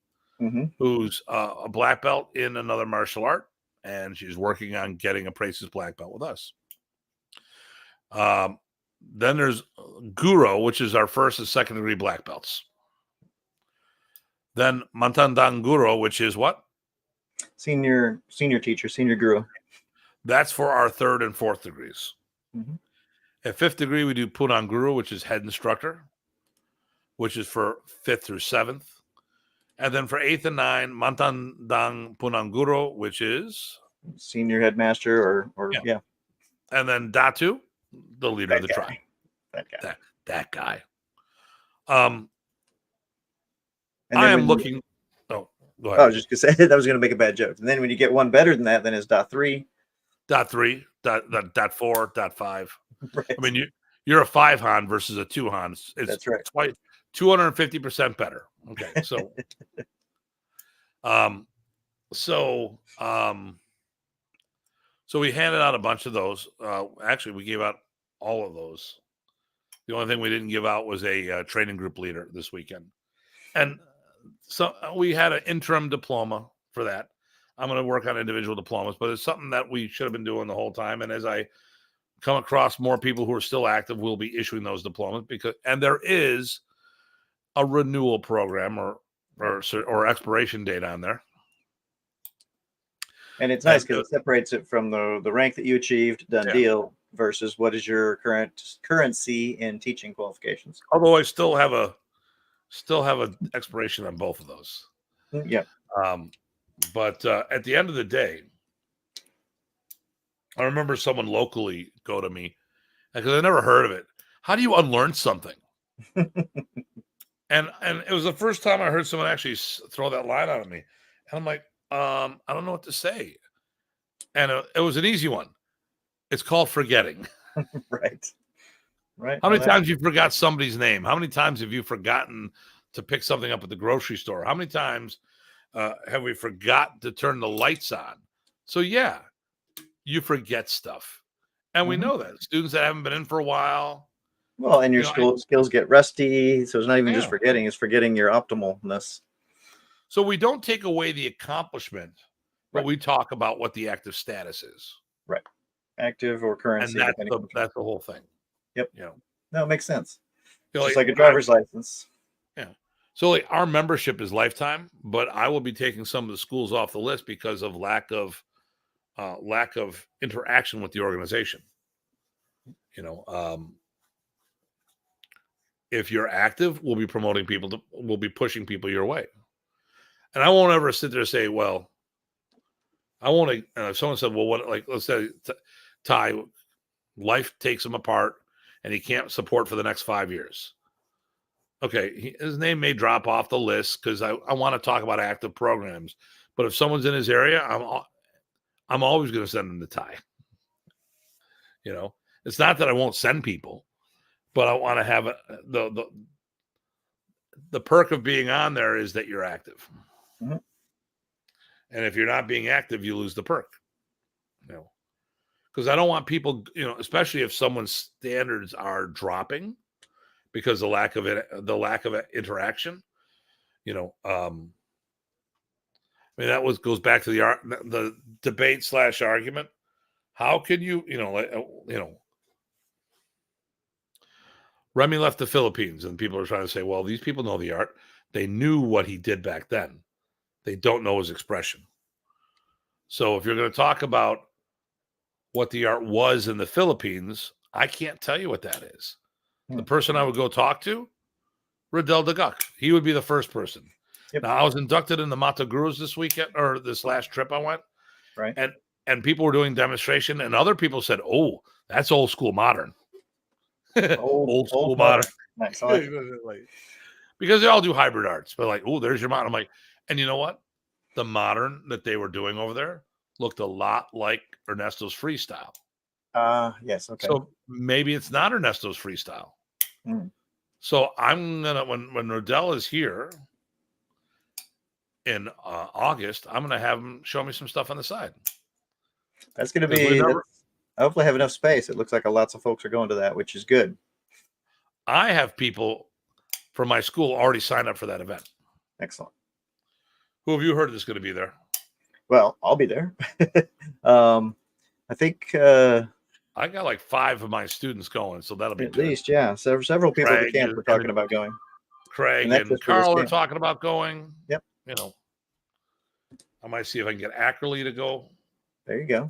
A: who's a black belt in another martial art, and she's working on getting a Presas black belt with us. Then there's Guru, which is our first and second degree black belts. Then Mantandang Guru, which is what?
B: Senior teacher, senior guru.
A: That's for our third and fourth degrees.
B: Mm-hmm.
A: At fifth degree, we do Punang Guru, which is head instructor, which is for 5th through 7th. And then for 8th and 9, Mantandang Punang Guru, which is
B: senior headmaster or yeah.
A: And then Datu, the leader of the tribe.
B: That guy.
A: I am looking. Oh, go ahead.
B: I was just gonna say that I was gonna make a bad joke. And then when you get one better than that, then it's .3.
A: .3, .4, .5.
B: Right.
A: I mean, you're a 5 Han versus a 2 Han.
B: That's right.
A: It's 250% better. Okay, so, so we handed out a bunch of those. Actually, we gave out all of those. The only thing we didn't give out was a training group leader this weekend, and so we had an interim diploma for that. I'm going to work on individual diplomas, but it's something that we should have been doing the whole time. And as I come across more people who are still active, we'll be issuing those diplomas and there is a renewal program or expiration date on there.
B: And it's nice because it separates it from the rank that you achieved, done deal, versus what is your currency in teaching qualifications.
A: Although I still have an expiration on both of those.
B: Yeah.
A: But at the end of the day, I remember someone locally go to me because I never heard of it. How do you unlearn something? and it was the first time I heard someone actually throw that line out at me. And I'm like, I don't know what to say. And it was an easy one. It's called forgetting.
B: Right.
A: How many times you forgot somebody's name? How many times have you forgotten to pick something up at the grocery store? How many times have we forgotten to turn the lights on? So yeah, you forget stuff. And we know that. Students that haven't been in for a while.
B: Well, and your skills get rusty. So it's not even just forgetting, it's forgetting your optimalness.
A: So we don't take away the accomplishment, but we talk about what the active status is.
B: Right. Active or currency.
A: And that's the whole thing.
B: Yep. No, it makes sense. Just like a driver's license.
A: Yeah. So like our membership is lifetime, but I will be taking some of the schools off the list because of lack of interaction with the organization. If you're active, we'll be promoting people we'll be pushing people your way. And I won't ever sit there and say, well, I won't. If someone said, well, what, like, let's say, Ty, life takes him apart and he can't support for the next 5 years. Okay, his name may drop off the list because I want to talk about active programs. But if someone's in his area, I'm always going to send them the tie. It's not that I won't send people, but I want to have the perk of being on there is that you're active.
B: Mhm.
A: And if you're not being active, you lose the perk. Because I don't want people, especially if someone's standards are dropping because the lack of interaction. I mean, that goes back to the debate / argument. How can you, Remy left the Philippines, and people are trying to say, well, these people know the art. They knew what he did back then. They don't know his expression. So if you're going to talk about what the art was in the Philippines, I can't tell you what that is. The person I would go talk to, Riddell DeGuck. He would be the first person.
B: Yep.
A: Now, I was inducted in the Mata Gurus this weekend, or this last trip I went.
B: Right.
A: And people were doing demonstration, and other people said, oh, that's old school modern. Old school modern.
B: Nice. I like it.
A: Because they all do hybrid arts, but like, oh, there's your modern. I'm like, and you know what? The modern that they were doing over there looked a lot like Ernesto's freestyle.
B: Yes. Okay.
A: So maybe it's not Ernesto's freestyle. So I'm gonna when Riddell is here in August, I'm gonna have him show me some stuff on the side.
B: That's gonna be. I hopefully have enough space. It looks like lots of folks are going to that, which is good.
A: I have people from my school already signed up for that event.
B: Excellent.
A: Who have you heard is going to be there?
B: Well, I'll be there. I think
A: I got like 5 of my students going, so that'll be
B: at
A: good.
B: least, yeah. Several people at the camp were talking about going.
A: Craig and Carl are talking about going.
B: Yep.
A: I might see if I can get Ackerley to go.
B: There you go.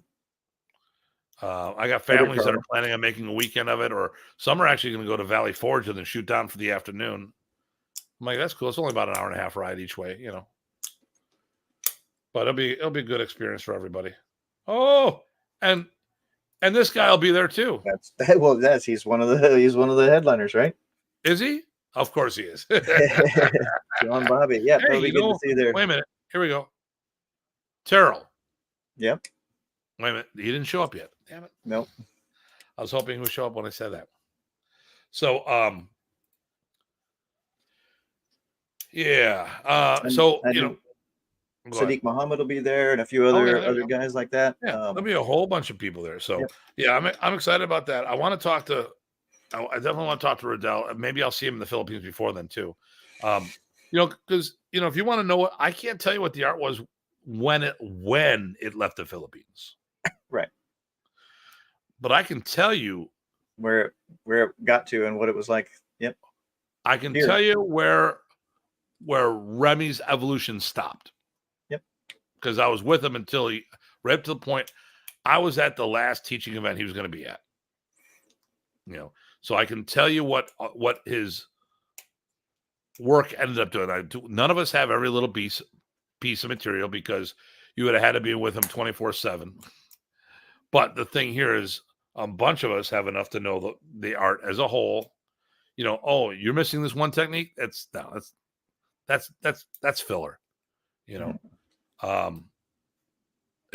A: I got families that are planning on making a weekend of it, or some are actually going to go to Valley Forge and then shoot down for the afternoon. I'm like, that's cool. It's only about an hour and a half ride each way, But it'll be a good experience for everybody. Oh, and this guy will be there too.
B: He's one of the headliners, right?
A: Is he? Of course he is.
B: John Bobby. Yeah,
A: hey,
B: probably good to see there.
A: Wait a minute. Here we go. Terrell.
B: Yep.
A: Wait a minute. He didn't show up yet. Damn it.
B: Nope.
A: I was hoping he would show up when I said that. So, yeah.
B: Sadiq Muhammad will be there, and a few other guys like that.
A: Yeah, there'll be a whole bunch of people there. So, I'm excited about that. I definitely want to talk to Riddell. Maybe I'll see him in the Philippines before then too. Because if you want to know what, I can't tell you what the art was when it left the Philippines.
B: Right.
A: But I can tell you
B: where it got to and what it was like. Yep.
A: I can tell you where Remy's evolution stopped.
B: Yep.
A: Because I was with him until right up to the point I was at the last teaching event he was going to be at. So I can tell you what his work ended up doing. None of us have every little piece of material because you would have had to be with him 24/7. But the thing here is a bunch of us have enough to know the art as a whole. Oh, you're missing this one technique. That's filler. If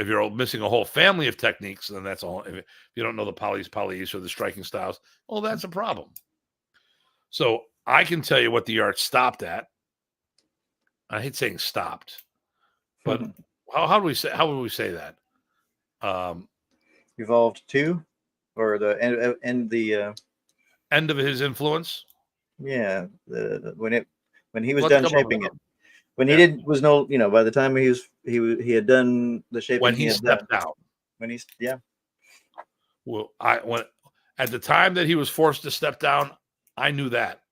A: you're missing a whole family of techniques, then that's all. If you don't know the polys, or the striking styles, well, that's a problem. So I can tell you what the art stopped at. I hate saying stopped, but how would we say that?
B: Evolved to, or the
A: end of his influence.
B: Yeah, when he was done shaping it. When he was by the time he had done the shaping,
A: when he stepped out. Well, at the time that he was forced to step down, I knew that.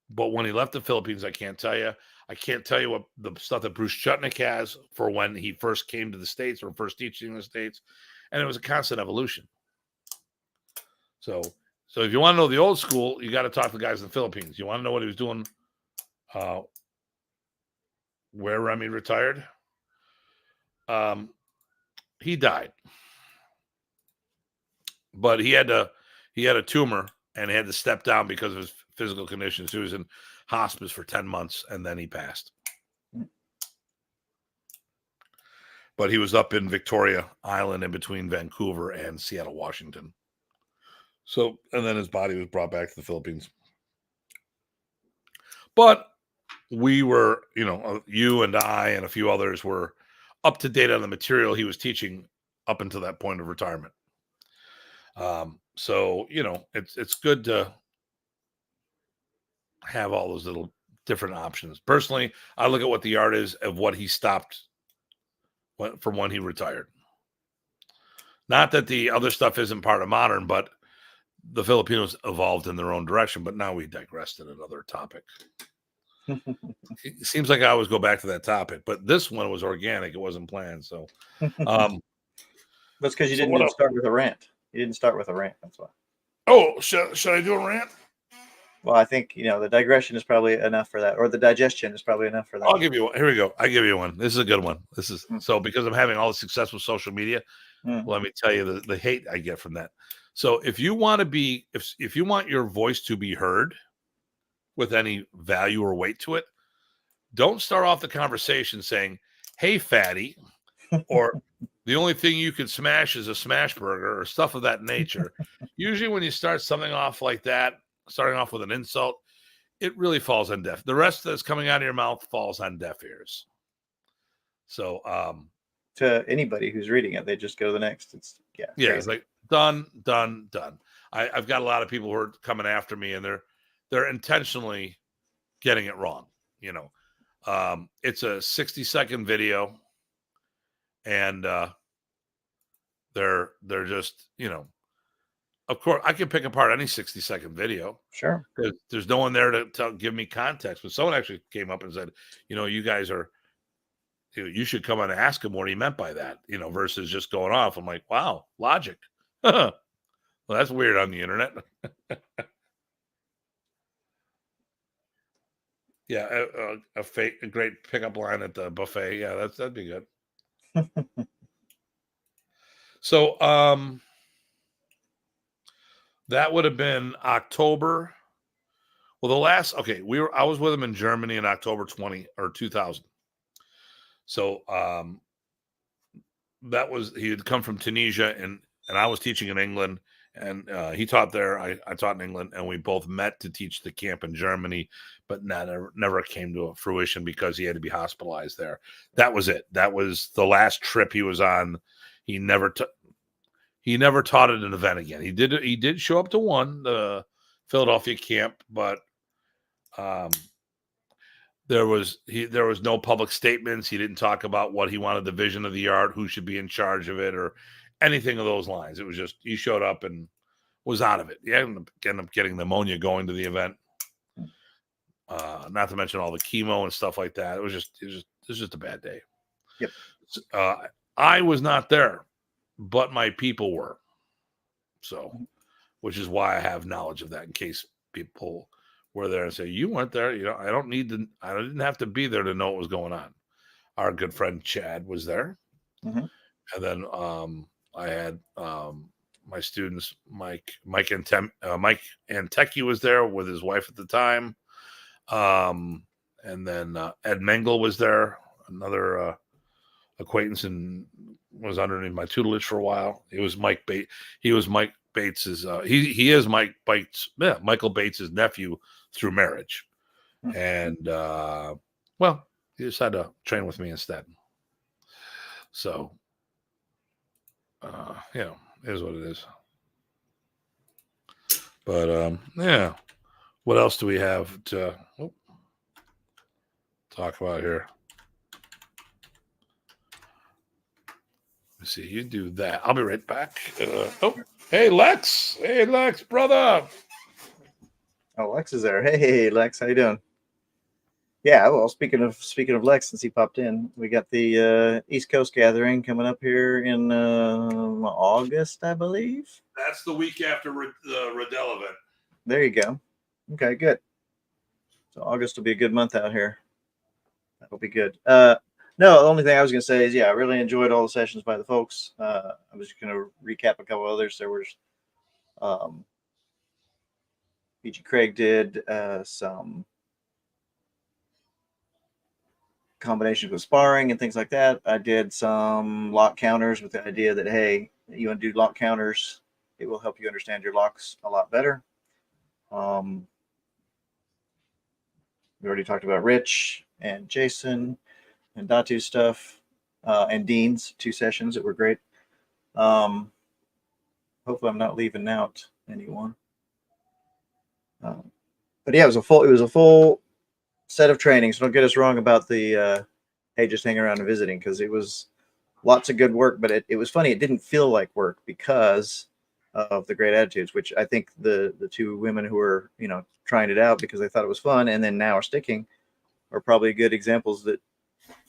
A: But when he left the Philippines, I can't tell you. I can't tell you what the stuff that Bruce Chutnick has for when he first came to the States or first teaching in the States. And it was a constant evolution. So if you want to know the old school, you got to talk to the guys in the Philippines. You want to know what he was doing where Remy retired? He died. but he had a tumor and he had to step down because of his physical conditions. He was in hospice for 10 months and then he passed. But he was up in Victoria Island in between Vancouver and Seattle, Washington. So, and then his body was brought back to the Philippines. But we were, you and I and a few others were up to date on the material he was teaching up until that point of retirement. So, it's good to have all those little different options. Personally, I look at what the art is of what he stopped from when he retired. Not that the other stuff isn't part of modern, but the Filipinos evolved in their own direction. But now we digressed in another topic. It seems like I always go back to that topic, but this one was organic. It wasn't planned. So
B: that's because you didn't start with a rant. You didn't start with a rant. That's why.
A: Oh, should I do a rant?
B: Well, I think, the digression is probably enough for that, or the digestion is probably enough for that.
A: I'll give you one. Here we go. I give you one. This is a good one. This is so because I'm having all the success with social media. Let me tell you the hate I get from that. So if you want to be, if you want your voice to be heard with any value or weight to it, don't start off the conversation saying, "Hey, fatty," or the only thing you can smash is a smash burger or stuff of that nature. Usually when you start something off like that, starting off with an insult, it really falls on deaf. The rest that's coming out of your mouth falls on deaf ears. So
B: to anybody who's reading it, they just go to the next. It's
A: it's like done. I've got a lot of people who are coming after me and they're intentionally getting it wrong. It's a 60-second video and they're just, of course I can pick apart any 60-second video.
B: Sure.
A: There's no one there to give me context, but someone actually came up and said, you guys are, you should come on and ask him what he meant by that, versus just going off. I'm like, wow, logic. Well, that's weird on the internet. Yeah, a great pickup line at the buffet. Yeah, that'd be good. So, that would have been October. Well, I was with him in Germany in October 2000. So, he had come from Tunisia and I was teaching in England and he taught there. I taught in England and we both met to teach the camp in Germany, but never came to a fruition because he had to be hospitalized there. That was it. That was the last trip he was on. He never taught at an event again. He did show up to one, the Philadelphia camp, but there was no public statements. He didn't talk about what he wanted the vision of the art, who should be in charge of it, or anything of those lines. It was just he showed up and was out of it. He ended up getting pneumonia going to the event. Not to mention all the chemo and stuff like that. It was just a bad day.
B: Yep.
A: I was not there, but my people were. So, which is why I have knowledge of that in case people were there and say, you weren't there. I didn't have to be there to know what was going on. Our good friend Chad was there.
B: Mm-hmm.
A: And then I had my students, Mike Antecchi was there with his wife at the time. And then Ed Mengel was there, another acquaintance, and was underneath my tutelage for a while. He was Mike Bates's he is Michael Bates's nephew through marriage. And he decided to train with me instead. So it is what it is. But what else do we have to talk about here? Let's see, you do that. I'll be right back. Hey Lex, brother.
B: Oh, Lex is there. Hey Lex, how you doing? Yeah, well, speaking of Lex, since he popped in, we got the East Coast gathering coming up here in August, I believe.
A: That's the week after the Riddell event.
B: There you go. Okay, good. So August will be a good month out here. That'll be good. No, the only thing I was going to say is, I really enjoyed all the sessions by the folks. I was just going to recap a couple others. There was PG Craig did some combinations with sparring and things like that. I did some lock counters with the idea that, hey, you want to do lock counters, it will help you understand your locks a lot better. We already talked about Rich and Jason and Datu stuff, and Dean's 2 sessions that were great. Hopefully I'm not leaving out anyone. But yeah, it was a full set of trainings. So don't get us wrong about the hey, just hang around and visiting, because it was lots of good work, but it was funny. It didn't feel like work because of the great attitudes, which I think the 2 women who were, trying it out because they thought it was fun and then now are sticking are probably good examples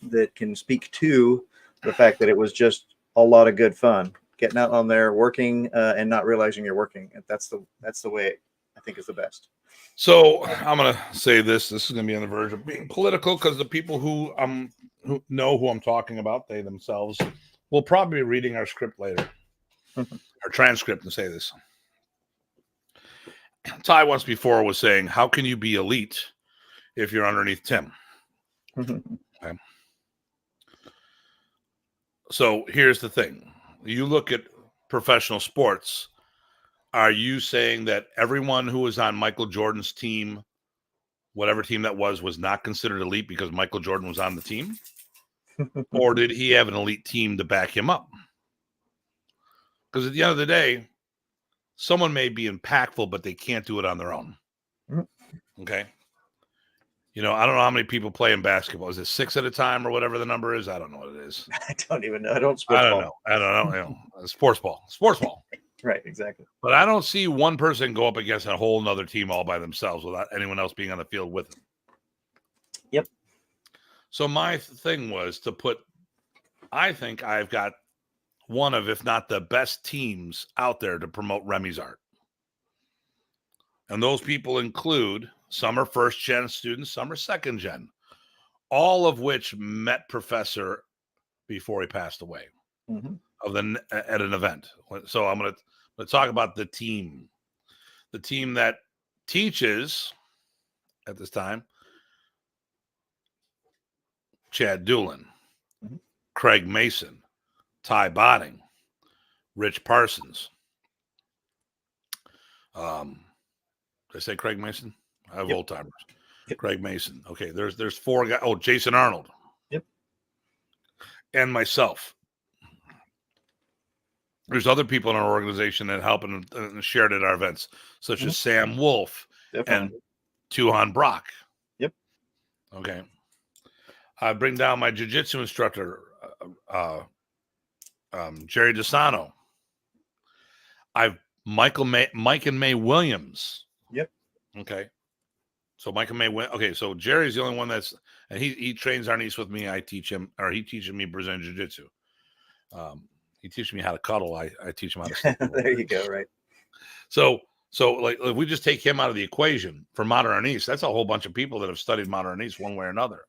B: that can speak to the fact that it was just a lot of good fun getting out on there, working, and not realizing you're working. And that's the way I think is the best.
A: So I'm going to say this is going to be on the verge of being political, because the people who know who I'm talking about, they themselves, will probably be reading our script later, our transcript, and say this. Ty once before was saying, how can you be elite if you're underneath Tim? Okay. So here's the thing. You look at professional sports. Are you saying that everyone who was on Michael Jordan's team, whatever team that was not considered elite because Michael Jordan was on the team? Or did he have an elite team to back him up? Because at the end of the day, someone may be impactful, but they can't do it on their own. Okay. I don't know how many people play in basketball. Is it 6 at a time or whatever the number is? I don't know what it is.
B: I don't even know. I don't
A: know. Sports ball.
B: Right, exactly.
A: But I don't see one person go up against a whole nother team all by themselves without anyone else being on the field with them.
B: Yep.
A: So my thing was to I think I've got one of, if not the best teams out there to promote Remy's art. And those people include, some are first gen students, some are second gen, all of which met Professor before he passed away at an event. So I'm going to talk about the team that teaches at this time: Chad Doolin, Craig Mason, Ty Botting, Rich Parsons. Did I say Craig Mason? I have old timers. Yep. Craig Mason. Okay, there's 4 guys. Oh, Jason Arnold.
B: Yep.
A: And myself. There's other people in our organization that help and shared at our events, such as Sam Wolf and Tuhan Brock.
B: Yep.
A: Okay. I bring down my jiu-jitsu instructor, Jerry DeSano. I've Mike and May Williams.
B: Yep.
A: Okay. So Mike and May. Okay. So Jerry's the only one and he trains Arnis with me. I teach him, or he teaches me Brazilian jiu-jitsu. He teaches me how to cuddle. I teach him how to sleep.
B: There you go. Right.
A: So like, if we just take him out of the equation for Modern Arnis, that's a whole bunch of people that have studied Modern Arnis one way or another.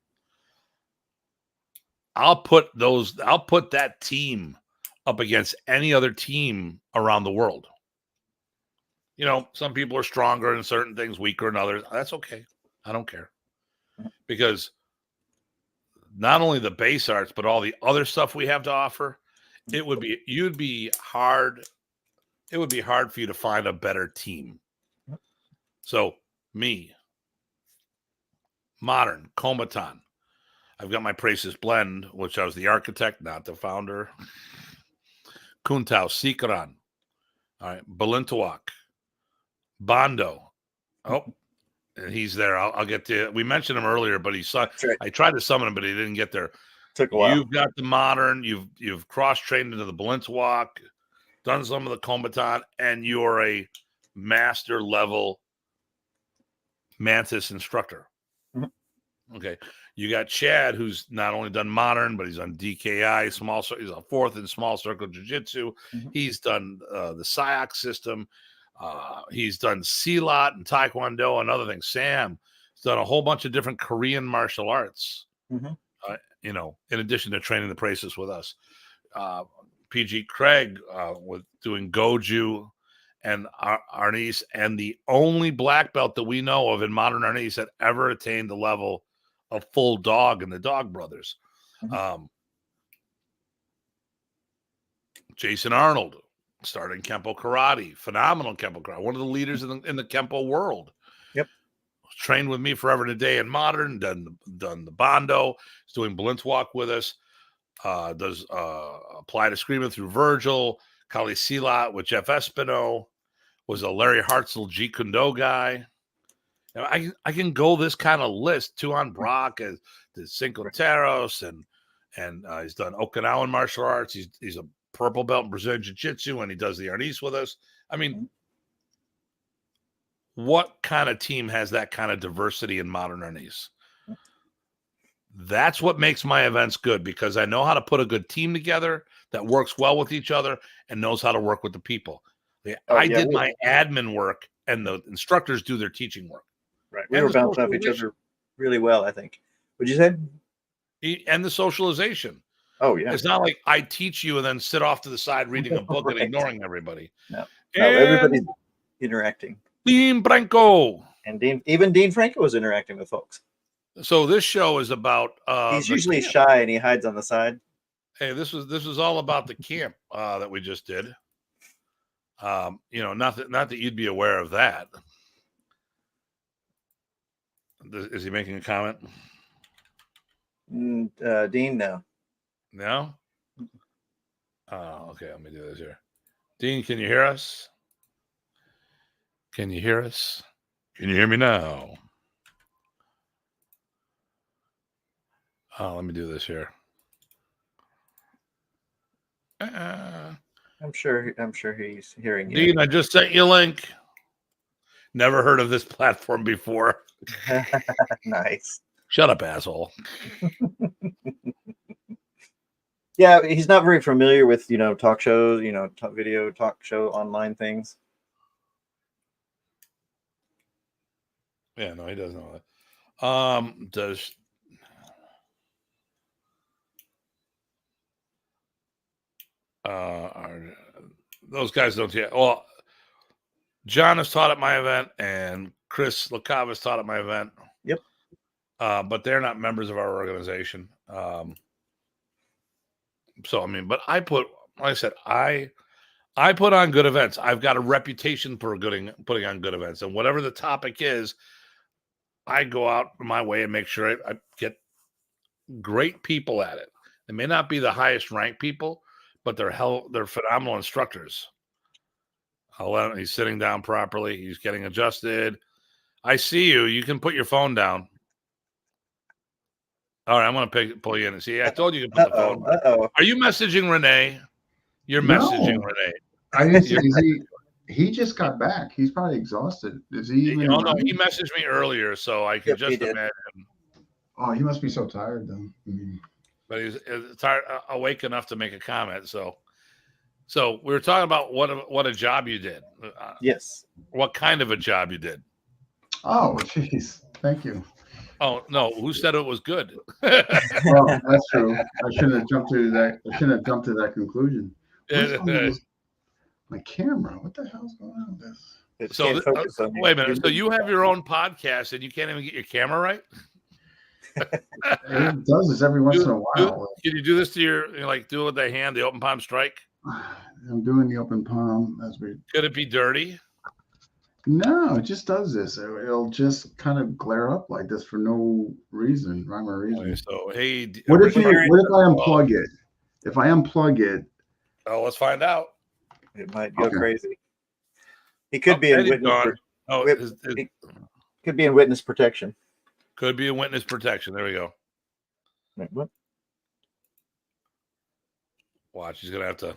A: I'll put that team up against any other team around the world. Some people are stronger in certain things, weaker in others. That's okay. I don't care. Because not only the base arts, but all the other stuff we have to offer, it would be hard for you to find a better team. So me, modern, Komaton. I've got my Presas blend, which I was the architect, not the founder. Kuntao, Sikran. All right, Balintawak. Bondo. Oh, and he's there. I'll get to. We mentioned him earlier, but right. I tried to summon him, but he didn't get there.
B: Took a while.
A: You've got the modern. You've cross-trained into the Balintawak, done some of the Komaton, and you're a master level Mantis instructor. Okay. You got Chad, who's not only done modern, but he's done DKI, he's a 4th in small circle jiu-jitsu. He's done the SIOC system. He's done Silat and Taekwondo and other things. Sam has done a whole bunch of different Korean martial arts, in addition to training the Presas with us. PG Craig with doing Goju and Arnis, and the only black belt that we know of in modern Arnis that ever attained the level of full dog in the Dog Brothers.
B: Mhm.
A: Jason Arnold started in Kempo Karate, phenomenal Kempo Karate, one of the leaders in the Kempo world.
B: Yep.
A: Trained with me forever and a day in modern, done the Bondo, he's doing Blintz Walk with us, does Apply to Screaming through Virgil, Kali Silat with Jeff Espino, was a Larry Hartzell Jeet Kune Do guy. Now, I can go this kind of list. Tuan Brock as the Cinco Terros, and he's done Okinawan martial arts. He's a purple belt in Brazilian Jiu-Jitsu, and he does the Arnis with us. I mean, what kind of team has that kind of diversity in modern Arnis? That's what makes my events good, because I know how to put a good team together that works well with each other and knows how to work with the people. I did my admin work, and the instructors do their teaching work.
B: Right. We were bouncing off each other really well, I think. What'd you say?
A: And the socialization.
B: Oh, yeah.
A: It's not like I teach you and then sit off to the side reading a book
B: Right.
A: and ignoring everybody.
B: No, everybody's interacting.
A: Dean Franco.
B: And even Dean Franco was interacting with folks.
A: So this show is about
B: he's usually shy and he hides on the side.
A: Hey, this was all about the camp that we just did. Not that you'd be aware of that. Is he making a comment?
B: Dean, no.
A: No? Oh, okay. Let me do this here. Dean, can you hear us? Can you hear us? Can you hear me now? Oh, let me do this here.
B: I'm sure he's hearing you.
A: Dean, I just sent you a link. Never heard of this platform before.
B: Nice.
A: Shut up, asshole.
B: Yeah, he's not very familiar with, talk shows, video talk show online things.
A: Yeah, no, he doesn't know that. Those guys don't yet. Well, John has taught at my event, and Chris LaCava taught at my event.
B: Yep.
A: But they're not members of our organization. So I mean, but I put, like I said, I put on good events. I've got a reputation for putting on good events, and whatever the topic is, I go out my way and make sure I get great people at it. They may not be the highest ranked people, but they're phenomenal instructors. He's sitting down properly. He's getting adjusted. I see you. You can put your phone down. All right, I'm going to pull you in. See, I told you to put the phone down. Are you messaging Renee? You're messaging Renee.
C: I didn't see. He just got back. He's probably exhausted. Is he even?
A: No, he messaged me earlier, so I can just imagine.
C: Oh, he must be so tired then.
A: But he's tired, awake enough to make a comment. So we were talking about what a job you did.
B: Yes.
A: What kind of a job you did?
C: Oh, jeez. Thank you.
A: Oh no, who said it was good?
C: Well, that's true. I shouldn't have jumped to that conclusion. My camera. What the hell's going on with this?
A: So wait a minute. So you have your own podcast and you can't even get your camera right?
C: It does this every once in a while.
A: Can you do this to do it with the hand, the open palm strike?
C: I'm doing the open palm as we.
A: Could it be dirty?
C: No, it just does this. It'll just kind of glare up like this for no rhyme or reason.
A: Okay, so hey,
C: what if I unplug it? If I unplug it,
A: let's find out.
B: It might go crazy. He could be in witness. He could be in witness protection.
A: Could be in witness protection. There we go.
B: Wait, what?
A: Watch, he's gonna have to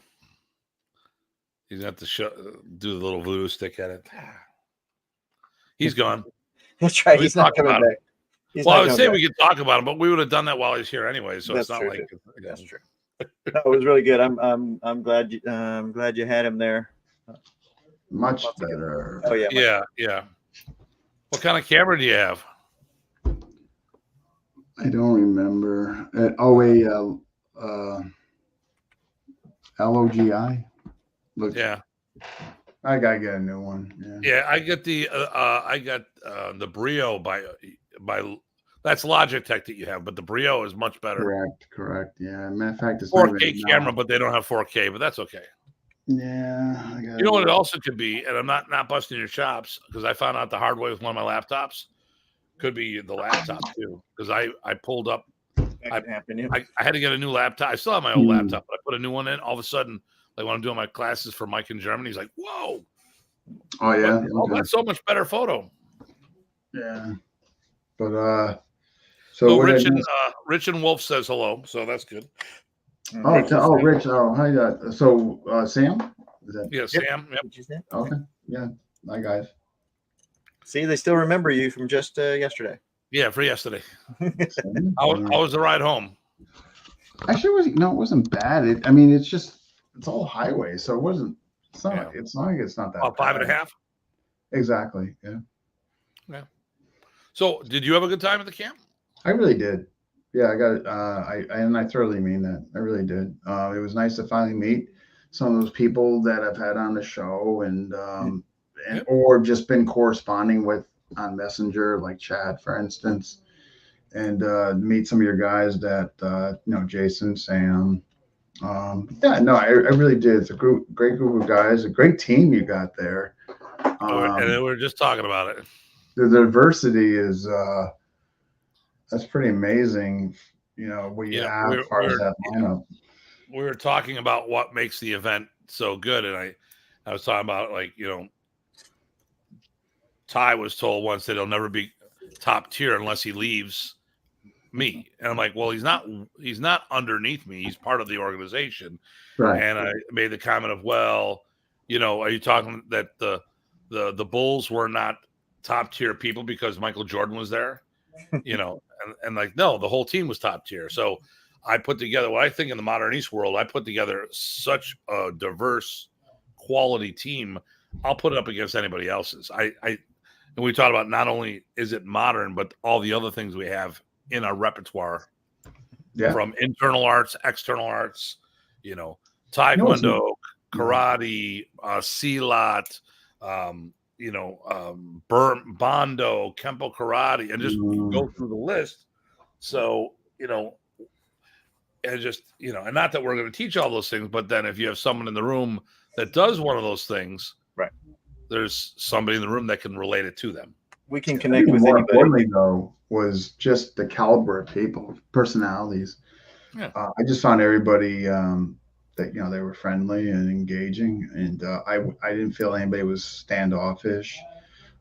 A: do the little voodoo stick at it. He's gone.
B: That's right. He's not coming back.
A: Well, I would say we could talk about him, but we would have done that while he's here anyway. So it's not like
B: that's true. No, it was really good. I'm glad you had him there.
C: Much better.
B: Oh yeah.
A: Yeah. What kind of camera do you have?
C: I don't remember. LOGI.
A: Yeah.
C: I gotta get a new one. Yeah.
A: Yeah, I get the Brio by that's Logitech that you have, but the Brio is much better.
C: Correct. Yeah. Matter of fact, it's
A: 4K camera, but they don't have 4K, but that's okay.
C: Yeah.
A: You know what it also could be, and I'm not busting your chops because I found out the hard way with one of my laptops. Could be the laptop too, because I pulled up.
B: That can happen, yeah.
A: I had to get a new laptop. I still have my old laptop, but I put a new one in. All of a sudden, like when I'm doing my classes for Mike in Germany, he's like, "Whoa!
C: Oh yeah.
A: Oh, that's so much better photo."
C: Yeah. But
A: so Rich and Wolf says hello, so that's good.
C: Rich. Oh, hi. So Sam. Is that?
A: Yeah, Sam. Yep.
C: Okay. Yeah. Hi guys.
B: See, they still remember you from just yesterday.
A: Yeah, for yesterday. How was the ride home?
C: Actually, it wasn't bad. It's all highway, so it wasn't. It's not. Yeah. It's not that.
A: About 5.5.
C: Exactly. Yeah.
A: Yeah. So, did you have a good time at the camp?
C: I really did. Yeah, I got it. I thoroughly mean that. I really did. It was nice to finally meet some of those people that I've had on the show or just been corresponding with on Messenger, like Chad, for instance, and meet some of your guys that Jason, Sam. I really did. It's a great group of guys, a great team you got there.
A: And we were just talking about it.
C: The diversity is that's pretty amazing. What you have as far as that lineup.
A: We were talking about what makes the event so good, and I was talking about Ty was told once that he'll never be top tier unless he leaves me, and I'm like, well, he's not underneath me. He's part of the organization,
C: right? And
A: I made the comment of, well, are you talking that the Bulls were not top tier people because Michael Jordan was there, and no, the whole team was top tier. So I put together what I think in the Modern East world. I put together such a diverse, quality team. I'll put it up against anybody else's. And we talked about not only is it modern, but all the other things we have in our repertoire, from internal arts, external arts, taekwondo, karate, silat, bondo, kempo karate, and just go through the list. So, and just, and not that we're going to teach all those things, but then if you have someone in the room that does one of those things,
B: right,
A: there's somebody in the room that can relate it to them.
B: We can connect with
C: more
B: anybody.
C: Importantly, though, was just the caliber of people, personalities.
A: Yeah.
C: I just found everybody that they were friendly and engaging, and I didn't feel anybody was standoffish.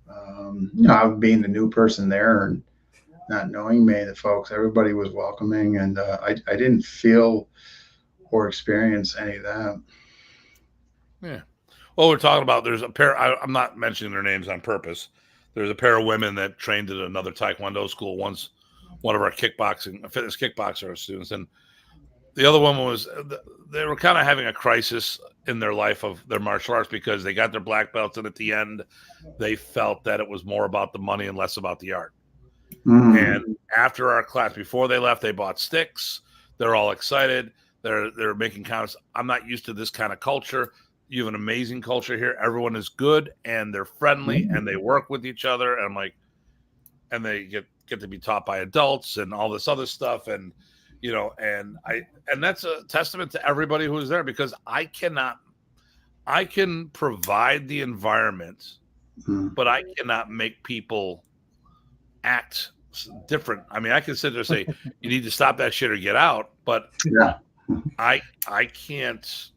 C: Being the new person there and not knowing many of the folks, everybody was welcoming, and I didn't feel or experience any of that.
A: Yeah. Well, we're talking about, there's a pair, I'm not mentioning their names on purpose. There's a pair of women that trained at another Taekwondo school. One's one of our fitness kickboxer students. And the other woman they were kind of having a crisis in their life of their martial arts because they got their black belts. And at the end, they felt that it was more about the money and less about the art. And after our class, before they left, they bought sticks. They're all excited. They're making comments. I'm not used to this kind of culture. You have an amazing culture here. Everyone is good and they're friendly and they work with each other. And I'm like, and they get to be taught by adults and all this other stuff. And, and that's a testament to everybody who is there, because I can provide the environment, but I cannot make people act different. I mean, I can sit there and say, you need to stop that shit or get out. But I can't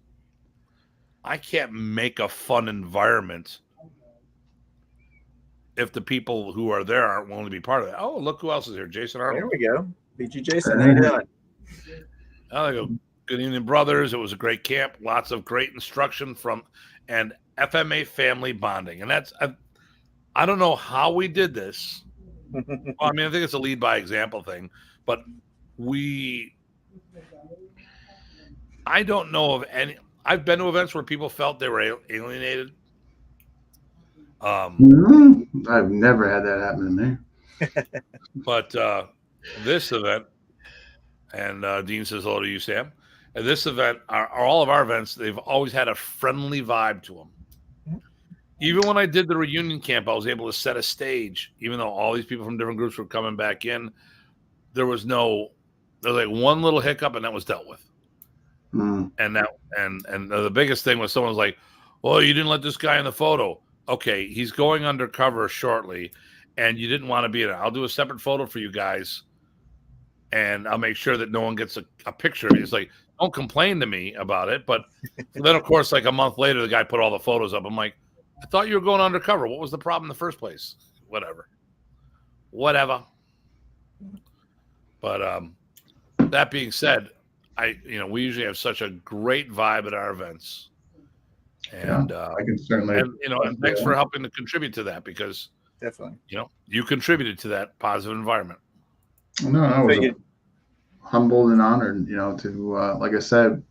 A: make a fun environment if the people who are there aren't willing to be part of it. Oh, look who else is here. Jason Arnold.
B: There we go. BG Jason. How you doing?
A: I go, good evening, brothers. It was a great camp. Lots of great instruction and FMA family bonding. And that's, I don't know how we did this. Well, I mean, I think it's a lead by example thing, but I don't know of any. I've been to events where people felt they were alienated.
C: I've never had that happen to me.
A: But this event, and Dean says hello to you, Sam. And this event, all of our events, they've always had a friendly vibe to them. even when I did the reunion camp, I was able to set a stage, even though all these people from different groups were coming back in. There was like one little hiccup, and that was dealt with. And the biggest thing was someone was like, "Well, you didn't let this guy in the photo." Okay, he's going undercover shortly, and you didn't want to be in it. I'll do a separate photo for you guys, and I'll make sure that no one gets a picture of it. It's like, don't complain to me about it. But then, of course, like a month later, the guy put all the photos up. I'm like, I thought you were going undercover. What was the problem in the first place? Whatever. But that being said, we usually have such a great vibe at our events, and
C: I can certainly,
A: and thanks for helping to contribute to that, because
B: Definitely.
A: you contributed to that positive environment.
C: No, I was humbled and honored, to like I said,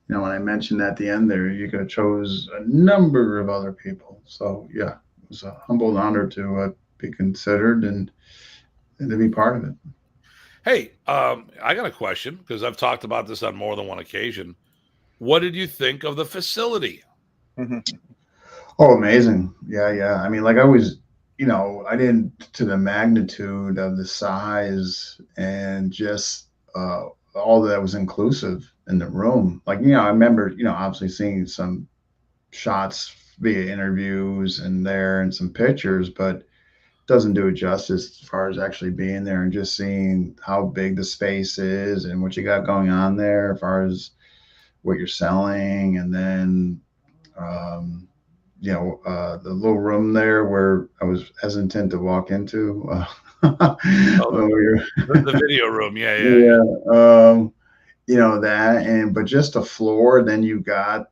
C: when I mentioned at the end there, you could have chose a number of other people. So yeah, it was a humble honor to be considered and to be part of it.
A: Hey, I got a question, because I've talked about this on more than one occasion. What did you think of the facility?
C: Oh, amazing. Yeah. I mean, like I was, I didn't to the magnitude of the size and just all that was inclusive in the room. Like, I remember, obviously seeing some shots via interviews and some pictures, but doesn't do it justice as far as actually being there and just seeing how big the space is and what you got going on there as far as what you're selling. And then, the little room there where I was hesitant to walk into.
A: The video room. Yeah.
C: But just the floor. Then you got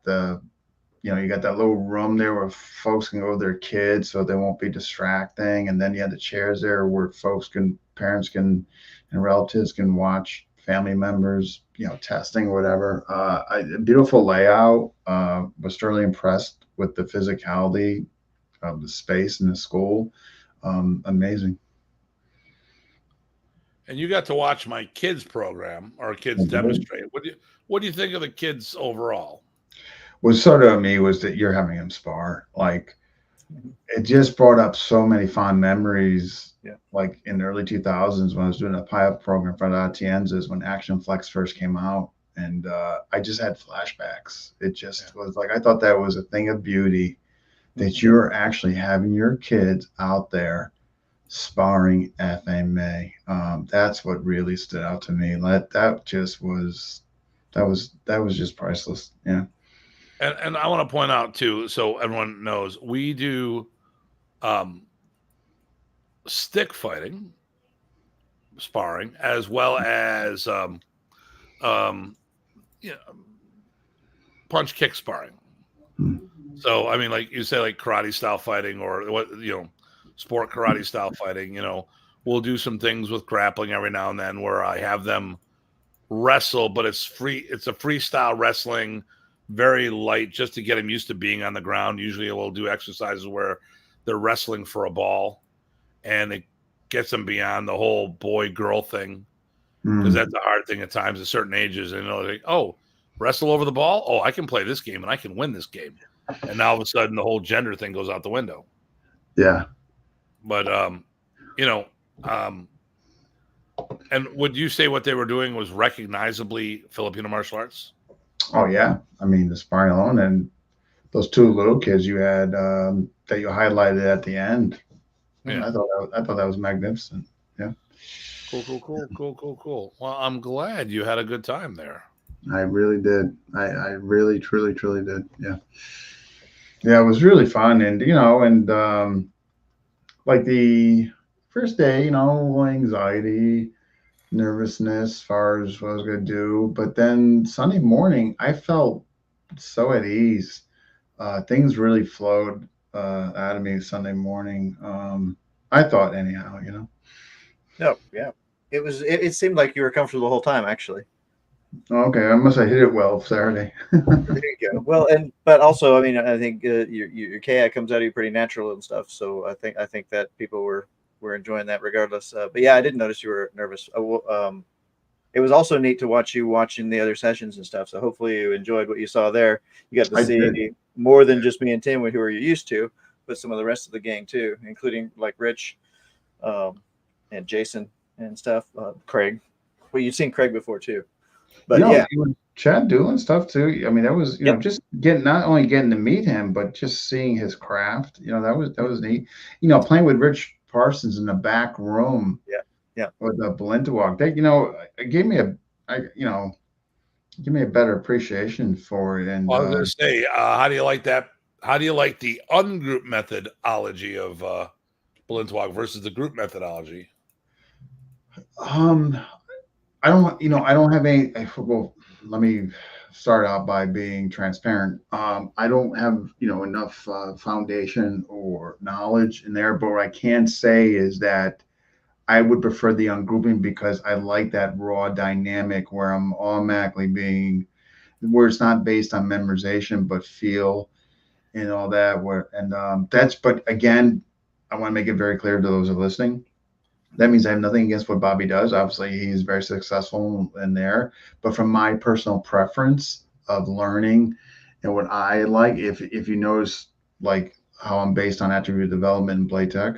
C: you got that little room there where folks can go with their kids so they won't be distracting. And then you had the chairs there where parents and relatives can watch family members, testing or whatever. Beautiful layout. Was thoroughly impressed with the physicality of the space in the school. Amazing.
A: And you got to watch my kids program, or kids demonstrate. What do you think of the kids overall?
C: What sort of me was that you're having them spar. Like, it just brought up so many fond memories.
B: Yeah.
C: Like in the early 2000s when I was doing a pilot program for the Atienzas when Action Flex first came out. And I just had flashbacks. It just was like, I thought that was a thing of beauty that you're actually having your kids out there sparring FMA. That's what really stood out to me. That was just priceless. Yeah.
A: And I want to point out too, so everyone knows, we do stick fighting, sparring, as well as punch kick sparring. So I mean, like you say, like karate style fighting, or sport karate style fighting. We'll do some things with grappling every now and then where I have them wrestle, but it's free. It's a freestyle wrestling, very light, just to get them used to being on the ground. Usually we'll do exercises where they're wrestling for a ball, and it gets them beyond the whole boy-girl thing, because that's a hard thing at times at certain ages. And like, oh, wrestle over the ball? Oh, I can play this game, and I can win this game. And now all of a sudden the whole gender thing goes out the window.
C: Yeah.
A: But, and would you say what they were doing was recognizably Filipino martial arts?
C: Oh yeah, I mean the sparring alone, and those two little kids you had that you highlighted at the end. Yeah. I thought that was magnificent. Yeah.
A: Cool. Well, I'm glad you had a good time there.
C: I really did. I really, truly did. Yeah. Yeah, it was really fun, and like the first day, anxiety, nervousness as far as what I was going to do. But then Sunday morning, I felt so at ease. Things really flowed out of me Sunday morning. I thought anyhow,
B: No, yeah. It seemed like you were comfortable the whole time, actually.
C: Okay, I must have hit it well Saturday.
B: There you go. Well, but also, I mean, I think your KI comes out of you pretty natural and stuff. So I think that people were enjoying that regardless. But yeah, I didn't notice you were nervous. It was also neat to watch you watching the other sessions and stuff. So hopefully you enjoyed what you saw there. You got to see more than just me and Tim, who are you used to, but some of the rest of the gang too, including like Rich, and Jason and stuff, Craig. Well, you've seen Craig before too, but yeah,
C: even Chad doing stuff too. I mean, that was just not only getting to meet him, but just seeing his craft. That was neat. Playing with Rich Parsons in the back room.
B: Yeah.
C: With the Balintawak, that it gave me a better appreciation for it. And
A: well, I was going to say, how do you like that? How do you like the ungroup methodology of Balintawak versus the group methodology?
C: I don't have any. Well, let me start out by being transparent. I don't have enough foundation or knowledge in there, but what I can say is that I would prefer the ungrouping because I like that raw dynamic where I'm automatically where it's not based on memorization but feel and all that. But again, I want to make it very clear to those who are listening. That means I have nothing against what Bobby does. Obviously, he's very successful in there. But from my personal preference of learning and what I like, if you notice, like how I'm based on attribute development and play tech,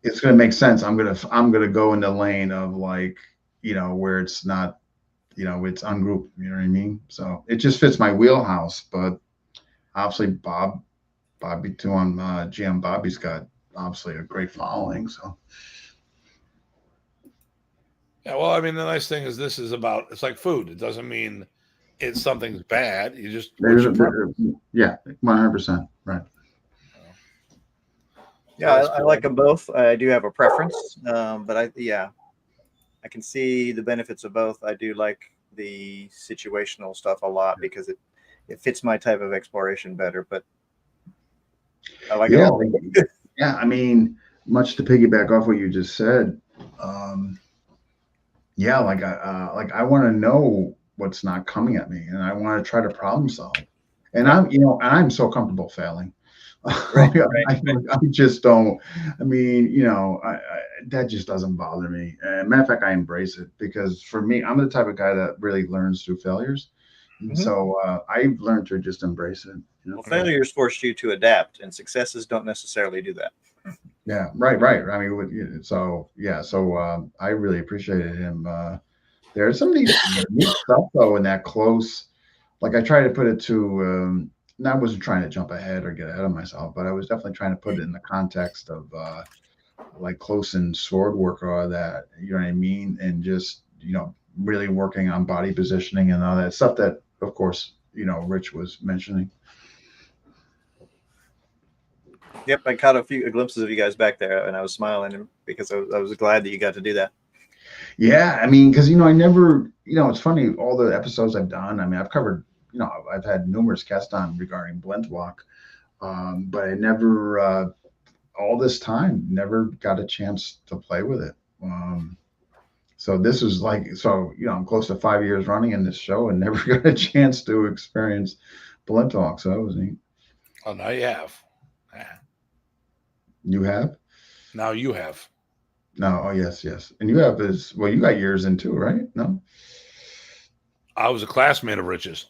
C: it's going to make sense. I'm gonna go in the lane of where it's not, it's ungrouped. You know what I mean? So it just fits my wheelhouse. But obviously, Bobby too on GM. Bobby's got obviously a great following. So.
A: Yeah, well, I mean, the nice thing is it's like food. It doesn't mean it's something's bad. You just,
C: yeah, 100%. Right.
B: Yeah, I like them both. I do have a preference, but I can see the benefits of both. I do like the situational stuff a lot because it fits my type of exploration better. But I like it all.
C: Yeah, I mean, much to piggyback off what you just said. I want to know what's not coming at me, and I want to try to problem solve. And I'm so comfortable failing.
B: Right.
C: I just don't. I mean, that just doesn't bother me. Matter of fact, I embrace it because for me, I'm the type of guy that really learns through failures. And so I've learned to just embrace it.
B: Well, failures force you to adapt, and successes don't necessarily do that.
C: Yeah, right. I mean, so I really appreciated him. There's some neat stuff though in that close. Like I try to put it to. I wasn't trying to jump ahead or get ahead of myself, but I was definitely trying to put it in the context of like close and sword work or that, you know what I mean? And just, really working on body positioning and all that stuff that, of course, Rich was mentioning.
B: Yep, I caught a few glimpses of you guys back there, and I was smiling because I was glad that you got to do that.
C: Yeah, I mean, because I never, it's funny, all the episodes I've done. I mean, I've covered, I've had numerous guests on regarding Balintawak, but I never, all this time, never got a chance to play with it. So this was I'm close to 5 years running in this show and never got a chance to experience Balintawak. So that was neat.
A: Oh, now you have.
C: You have?
A: Now you have.
C: No. Oh, yes. And you have you got yours in too, right? No?
A: I was a classmate of Rich's.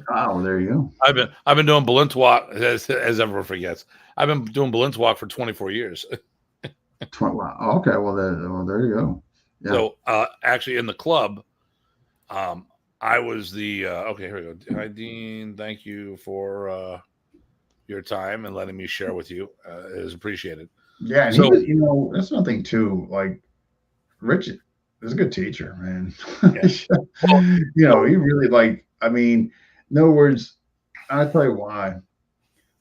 C: Oh, there you
A: go. I've been doing Balintawak, as everyone forgets. I've been doing Balintawak for 24 years.
C: Wow. Okay. Well, there you go. Yeah.
A: So actually in the club, I was the okay, here we go. Hi, Dean. Thank you for your time and letting me share with you. It is appreciated.
C: Yeah, and so, he was, that's one thing too. Like Rich is a good teacher, man. Yeah. He really I mean, in other words, I'll tell you why.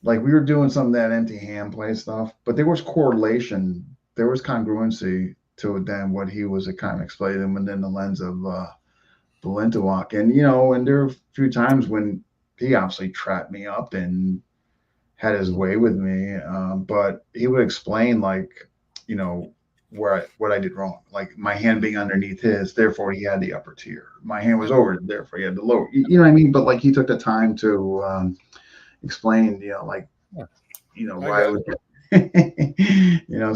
C: Like we were doing some of that empty hand play stuff, but there was correlation, there was congruency to then what he was kind of explaining within the lens of Balintawak. And and there were a few times when he obviously trapped me up and had his way with me, but he would explain what I did wrong, like my hand being underneath his, therefore he had the upper tier. My hand was over, therefore he had the lower. You know what I mean? But he took the time to explain, why it was,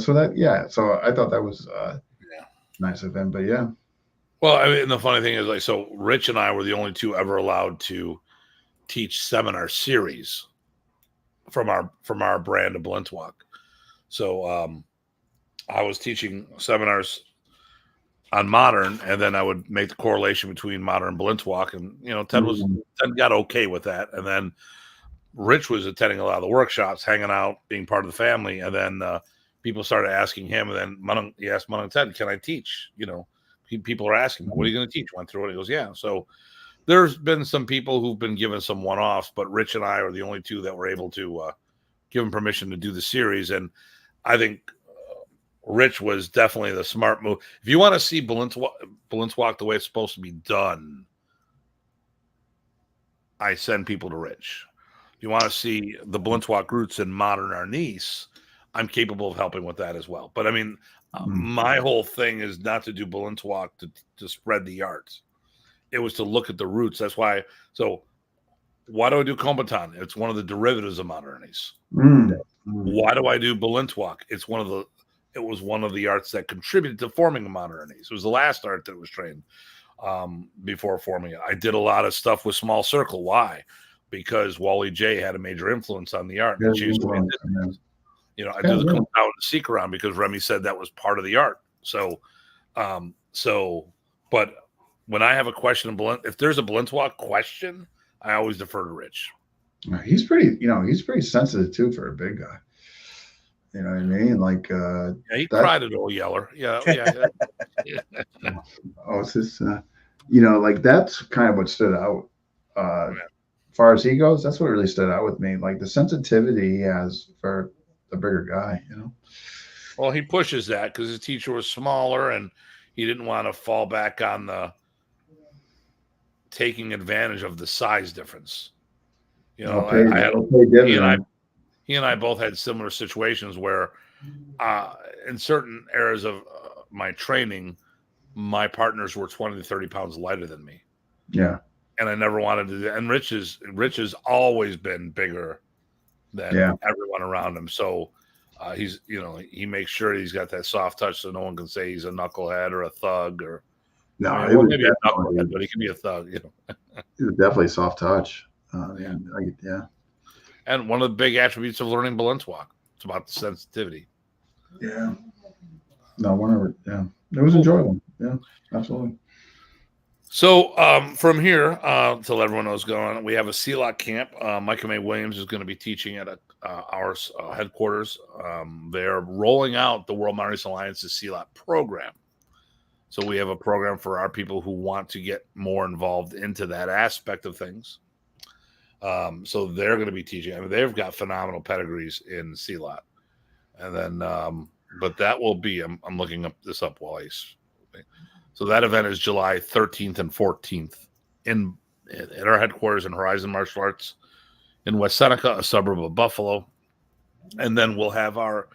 C: so that so I thought that was nice of him. But yeah.
A: Well, I mean, the funny thing is, so Rich and I were the only two ever allowed to teach seminar series from our brand of Blintwalk. So I was teaching seminars on modern, and then I would make the correlation between modern and Blintwalk, and Ted got okay with that, and then Rich was attending a lot of the workshops, hanging out, being part of the family, and then people started asking him, and then he asked Munung Ted, "Can I teach?" People are asking, "What are you going to teach?" Went through it. He goes, "Yeah." So there's been some people who've been given some one-offs, but Rich and I are the only two that were able to give him permission to do the series, and I think Rich was definitely the smart move. If you want to see Blintwalk the way it's supposed to be done, I send people to Rich. If you want to see the Blintwalk roots in modern Arnis, I'm capable of helping with that as well. But I mean, my whole thing is not to do Blintwalk to spread the art. It was to look at the roots. That's why. So why do I do Kombatan? It's one of the derivatives of modern Arnis. Why do I do Blintwalk? It was one of the arts that contributed to forming a modern Arnis. It was the last art that was trained before forming it. I did a lot of stuff with Small Circle. Why? Because Wally J had a major influence on the art. I did the Kombatan and Seek Around because Remy said that was part of the art. So, but when I have a question, if there's a Blintwalk question, I always defer to Rich.
C: He's pretty sensitive too for a big guy. You know what I mean? Like,
A: he cried at Old Yeller. Yeah.
C: It's just, like that's kind of what stood out. As far as he goes, that's what really stood out with me. Like the sensitivity he has for the bigger guy.
A: Well, he pushes that because his teacher was smaller, and he didn't want to fall back on the taking advantage of the size difference. He and I both had similar situations where in certain areas of my training, my partners were 20 to 30 pounds lighter than me.
C: Yeah.
A: And I never wanted to do that. And Rich has always been bigger than everyone around him. So he's, he makes sure he's got that soft touch so no one can say he's a knucklehead or a thug or maybe a knucklehead, but he can be a thug,
C: He was definitely soft touch.
A: And one of the big attributes of learning Blintwalk, it's about the sensitivity.
C: Yeah. No, whenever. Yeah. It was enjoyable. Yeah, absolutely.
A: So from here, to let everyone know what's going on, we have a CLOC camp. Michael May Williams is going to be teaching at our headquarters. They're rolling out the World Modern Arnis Alliance's CLOC program. So we have a program for our people who want to get more involved into that aspect of things. So they're going to be teaching. I mean, they've got phenomenal pedigrees in CLOC. And then, but that will be, I'm looking this up while so that event is July 13th and 14th in our headquarters in Horizon Martial Arts in West Seneca, a suburb of Buffalo. And then we'll have our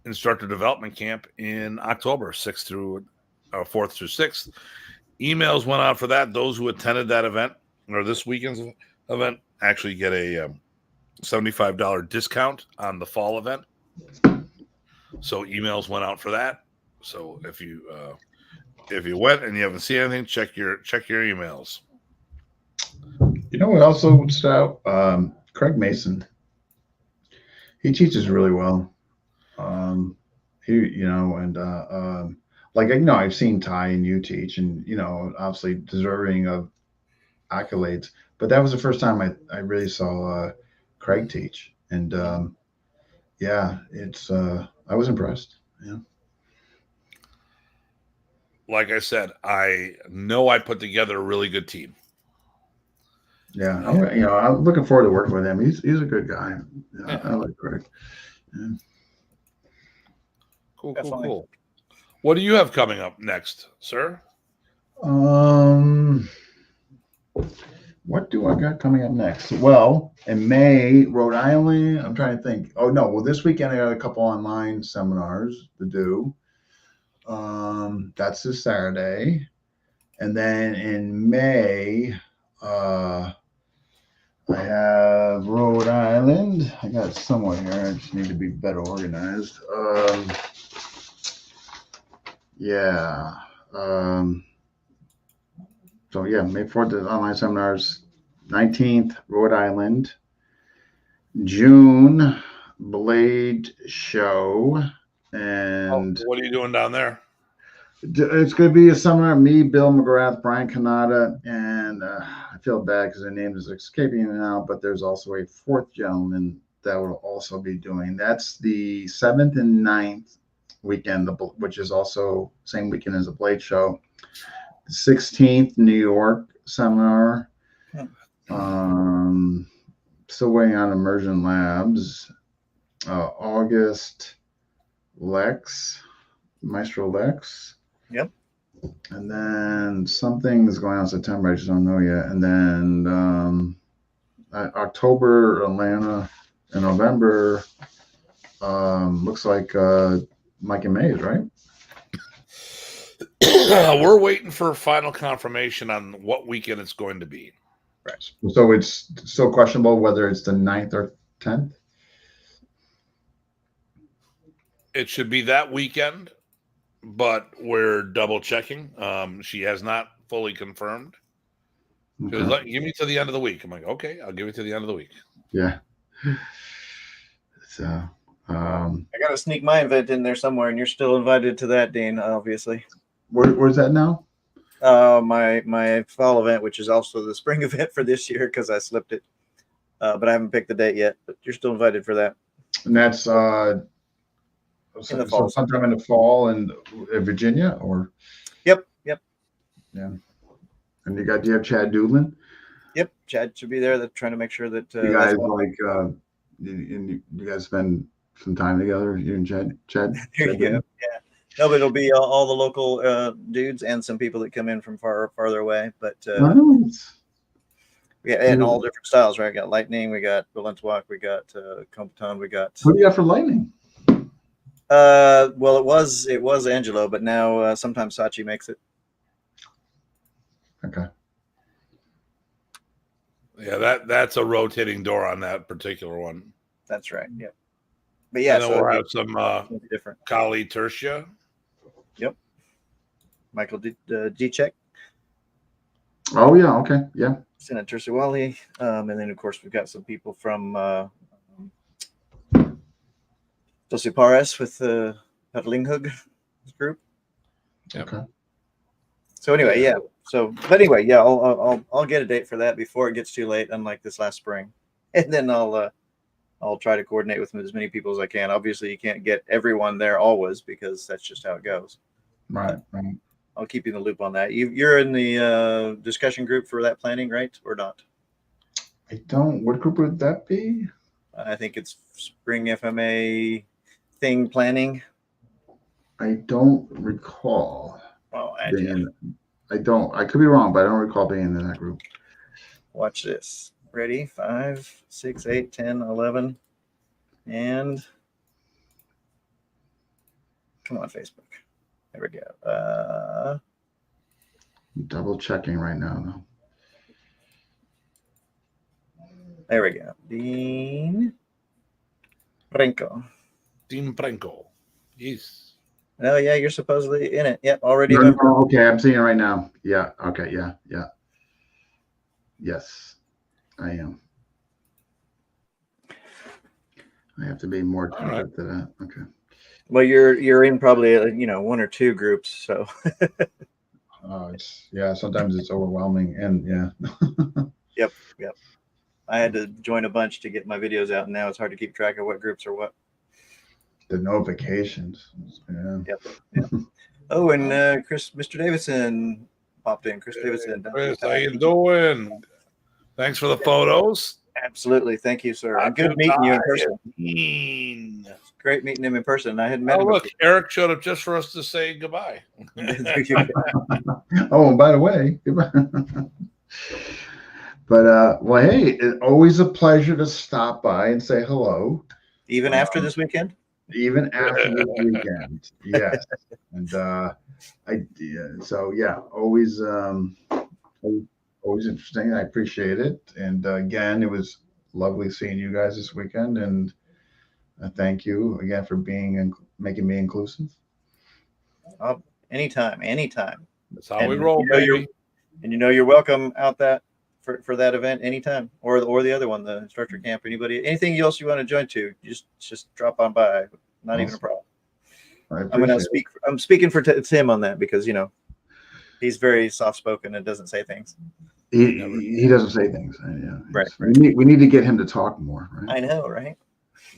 A: instructor development camp in October 4th through 6th. Emails went out for that. Those who attended that event or this weekend's event actually get a $75 discount on the fall event. So emails went out for that. So if you went and you haven't seen anything, check your emails.
C: You know what also stood out? Craig Mason. He teaches really well. I've seen Ty and you teach, and obviously deserving of accolades. But that was the first time I really saw Craig teach, and it's I was impressed. Yeah.
A: Like I said, I know I put together a really good team.
C: Yeah, I'm looking forward to working with him. He's a good guy. Yeah. I like Craig. Yeah.
A: Cool. What do you have coming up next, sir?
C: What do I got coming up next? Well, in May, Rhode Island. I'm trying to think. Oh no, well this weekend I got a couple online seminars to do. That's this Saturday, and then in May, I have Rhode Island. I got it somewhere here. I just need to be better organized. So May 4th is online seminars. 19th, Rhode Island. June Blade Show, and
A: What are you doing down there?
C: it's going to be a seminar. Me, Bill McGrath, Brian Canada, and I feel bad because their name is escaping me now. But there's also a fourth gentleman that will also be doing. That's the 7th and 9th weekend, which is also same weekend as the Blade Show. The 16th, New York seminar. Still waiting on Immersion Labs. August, Maestro Lex.
B: Yep.
C: And then something is going on in September. I just don't know yet. And then October, Atlanta, and November looks like Mike and Mays, right?
A: We're waiting for final confirmation on what weekend it's going to be.
C: Right. So it's still questionable whether it's the 9th or 10th?
A: It should be that weekend, but we're double checking. She has not fully confirmed. She was like, give me to the end of the week. I'm like, okay, I'll give it to the end of the week.
C: Yeah. So
B: I gotta sneak my event in there somewhere, and you're still invited to that, Dean, obviously.
C: Where's that now?
B: My fall event, which is also the spring event for this year because I slipped it. But I haven't picked the date yet, but you're still invited for that.
C: And that's
B: in the fall.
C: So sometime in the fall in Virginia, or
B: Yep.
C: Yeah. And do you have Chad Doolin?
B: Yep, Chad should be there. They're trying to make sure that
C: you guys you guys spend some time together, you and Chad.
B: There you go. Yeah. No, but it'll be all the local dudes and some people that come in from farther away. But yeah, and all different styles, right? We got Lightning, we got Valentuac, we got Competon, we got.
C: Who do you got for Lightning?
B: Well, it was Angelo, but now sometimes Sachi makes it.
C: Okay.
A: Yeah, that's a rotating door on that particular one.
B: That's right. Yep. But yeah,
A: and then we'll have some
B: different.
A: Kali Tertia.
B: Yep. Michael G-Check.
C: Oh yeah, okay, yeah.
B: Senator Tersiwali, and then of course we've got some people from Dosi Pares with the Linghug group.
A: Yep.
C: Okay.
B: So anyway, yeah. But anyway, yeah, I'll get a date for that before it gets too late, unlike this last spring, and then I'll try to coordinate with as many people as I can. Obviously, you can't get everyone there always because that's just how it goes.
C: Right.
B: I'll keep you in the loop on that. You're in the discussion group for that planning, right, or not?
C: I don't. What group would that be?
B: I think it's spring FMA thing planning.
C: I don't recall.
B: Oh,
C: I don't. I could be wrong, but I don't recall being in that group.
B: Watch this. Ready? 5, 6, 8, 10, 11, and come on, Facebook. There we go.
C: I'm double checking right now, though.
B: There we go. Dean Franco.
A: Dean Franco. Yes.
B: Oh yeah, you're supposedly in it. Yep, already.
C: No, okay, I'm seeing it right now. Yeah. Okay. Yeah. Yes, I am. I have to be more attentive to that. Okay.
B: Well, you're in probably one or two groups, so.
C: Sometimes it's overwhelming, and yeah.
B: Yep. I had to join a bunch to get my videos out, and now it's hard to keep track of what groups are what.
C: The notifications. Yeah.
B: Yep. Oh, and Mr. Davidson popped in. Chris Davidson.
A: Chris, how you doing? Thanks for the photos.
B: Absolutely. Thank you, sir. And good meeting you in person. Great meeting him in person. I hadn't met him.
A: Look, Eric showed up just for us to say goodbye.
C: Oh, and by the way, but well, hey, it's always a pleasure to stop by and say hello.
B: Even after this weekend?
C: Even after this weekend, yes. And always interesting. I appreciate it. And again, it was lovely seeing you guys this weekend. And thank you again for making me inclusive.
B: Anytime.
A: That's how we roll, baby.
B: You're welcome out that for that event anytime, or the other one, the instructor camp. Anybody, anything else you want to join to, just drop on by. Not even a problem. I'm speaking for Tim on that because he's very soft spoken and doesn't say things.
C: He doesn't say things. Yeah.
B: Right.
C: We need to get him to talk more. Right?
B: I know, right?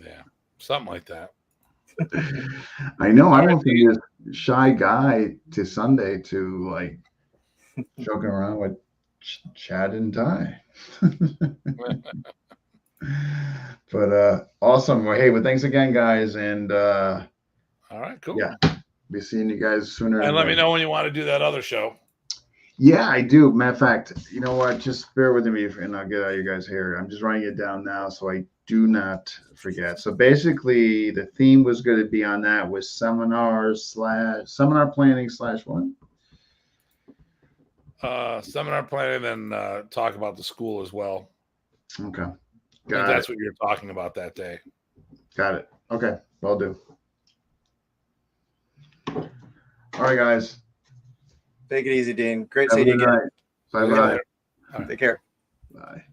A: Yeah, something like that.
C: I know. I went from this shy guy to Sunday to like joking around with Chad and Ty. But awesome. Well, hey, thanks again, guys. And
A: all right, cool.
C: Yeah, be seeing you guys sooner.
A: And let me know when you want to do that other show.
C: Yeah, I do. Matter of fact, you know what? Just bear with me and I'll get out your guys' hair. I'm just writing it down now so I do not forget. So basically, the theme was going to be on that was seminar planning / what?
A: Seminar planning and talk about the school as well.
C: Okay.
A: That's what you're talking about that day.
C: Got it. Okay. Will do. All right, guys.
B: Take it easy, Dean. Great seeing you again.
C: Bye-bye.
B: Take care.
C: Bye.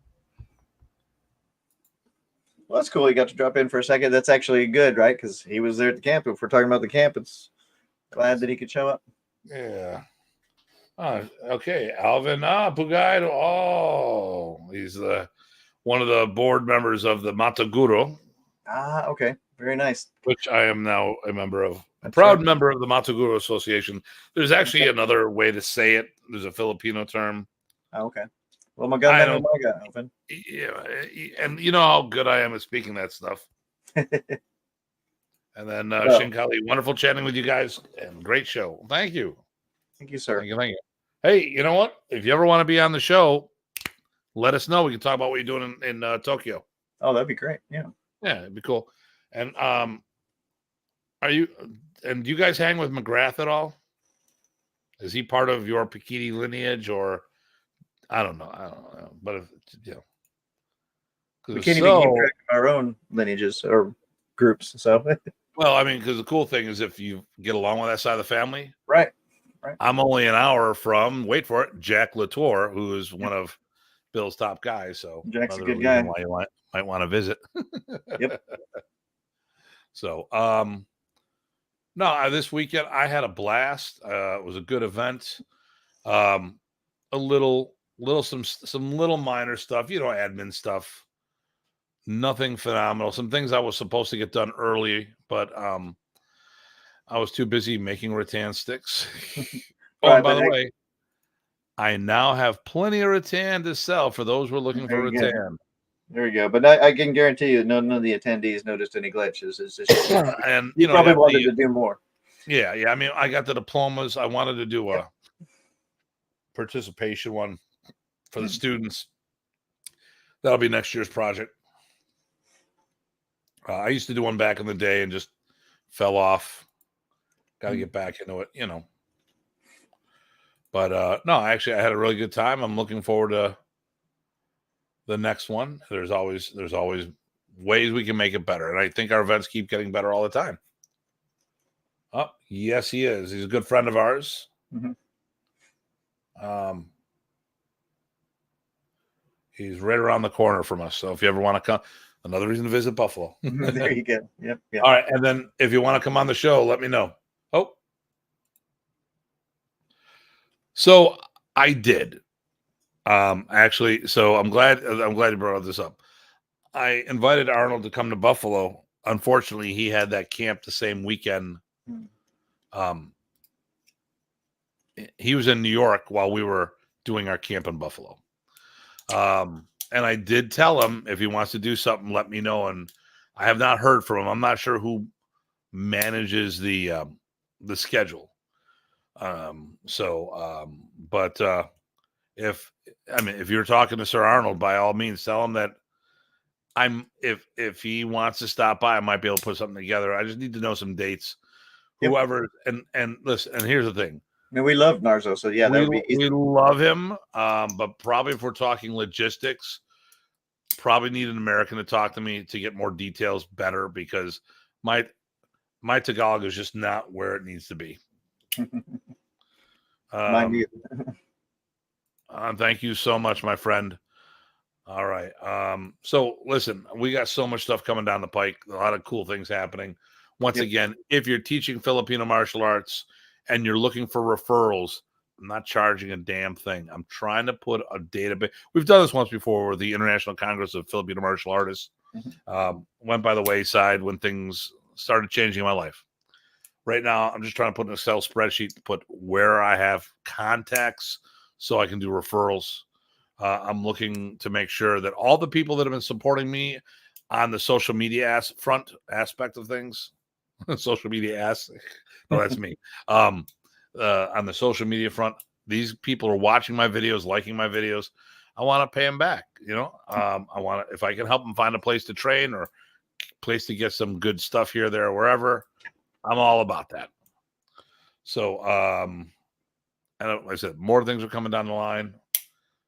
B: Well, that's cool. He got to drop in for a second. That's actually good, right? Because he was there at the camp. If we're talking about the camp, it's glad that he could show up.
A: Yeah. Okay. Alvin Pugaido. Oh, he's one of the board members of the Mataguro.
B: Okay. Very nice.
A: Which I am now a member of. A proud member of the Mataguro Association. There's actually another way to say it. There's a Filipino term.
B: Okay. Well, Alvin.
A: Yeah, and you know how good I am at speaking that stuff. And then Shinkali, wonderful chatting with you guys, and great show. Thank you.
B: Thank you, sir.
A: Thank you. Hey, you know what? If you ever want to be on the show, let us know. We can talk about what you're doing in Tokyo.
B: Oh, that'd be great. Yeah.
A: Yeah, it'd be cool. And do you guys hang with McGrath at all? Is he part of your Pikiti lineage, or I don't know. But if
B: we can't even keep track of our own lineages or groups. So
A: well, I mean, because the cool thing is if you get along with that side of the family,
B: right.
A: I'm only an hour from Jack Latour, who is one of Bill's top guys. So
B: Jack's a good guy.
A: Why you might want to visit.
B: Yep.
A: So, no, this weekend I had a blast. It was a good event. A little some little minor stuff, admin stuff. Nothing phenomenal. Some things I was supposed to get done early, but I was too busy making rattan sticks. And by the way, I now have plenty of rattan to sell for those who are looking for rattan.
B: There we go. But I can guarantee you, none of the attendees noticed any glitches. It's just,
A: and
B: you probably wanted to do more.
A: Yeah. I mean, I got the diplomas. I wanted to do a participation one for the students. That'll be next year's project. I used to do one back in the day and just fell off. Got to get back into it, But no, actually, I had a really good time. I'm looking forward to the next one. There's always ways we can make it better, and I think our events keep getting better all the time. Oh, yes, he is. He's a good friend of ours.
B: Mm-hmm.
A: He's right around the corner from us. So if you ever want to come, another reason to visit Buffalo.
B: There you go. Yep.
A: All right, and then if you want to come on the show, let me know. Oh, so I did. Actually, so I'm glad you brought this up. I invited Arnold to come to Buffalo. Unfortunately, he had that camp the same weekend. He was in New York while we were doing our camp in Buffalo. And I did tell him if he wants to do something, let me know. And I have not heard from him. I'm not sure who manages the schedule. But if you're talking to Sir Arnold, by all means, tell him that if he wants to stop by, I might be able to put something together. I just need to know some dates. Yep. Whoever and listen, and here's the thing.
B: I mean, we love Narzo, so yeah, that would be easy.
A: We love him. But probably if we're talking logistics, probably need an American to talk to me to get more details better, because my Tagalog is just not where it needs to be.
B: Mine either.
A: Thank you so much, my friend. All right. So listen, we got so much stuff coming down the pike, a lot of cool things happening. Once again, if you're teaching Filipino martial arts and you're looking for referrals, I'm not charging a damn thing. I'm trying to put a database. We've done this once before with the International Congress of Filipino Martial Artists. Went by the wayside when things started changing in my life. Right now, I'm just trying to put an Excel spreadsheet to put where I have contacts so I can do referrals. I'm looking to make sure that all the people that have been supporting me on the social media aspect of things, social media no, that's me. On the social media front, these people are watching my videos, liking my videos. I want to pay them back. I want to, if I can help them find a place to train or place to get some good stuff here, there, wherever. I'm all about that. So, and like I said, more things are coming down the line.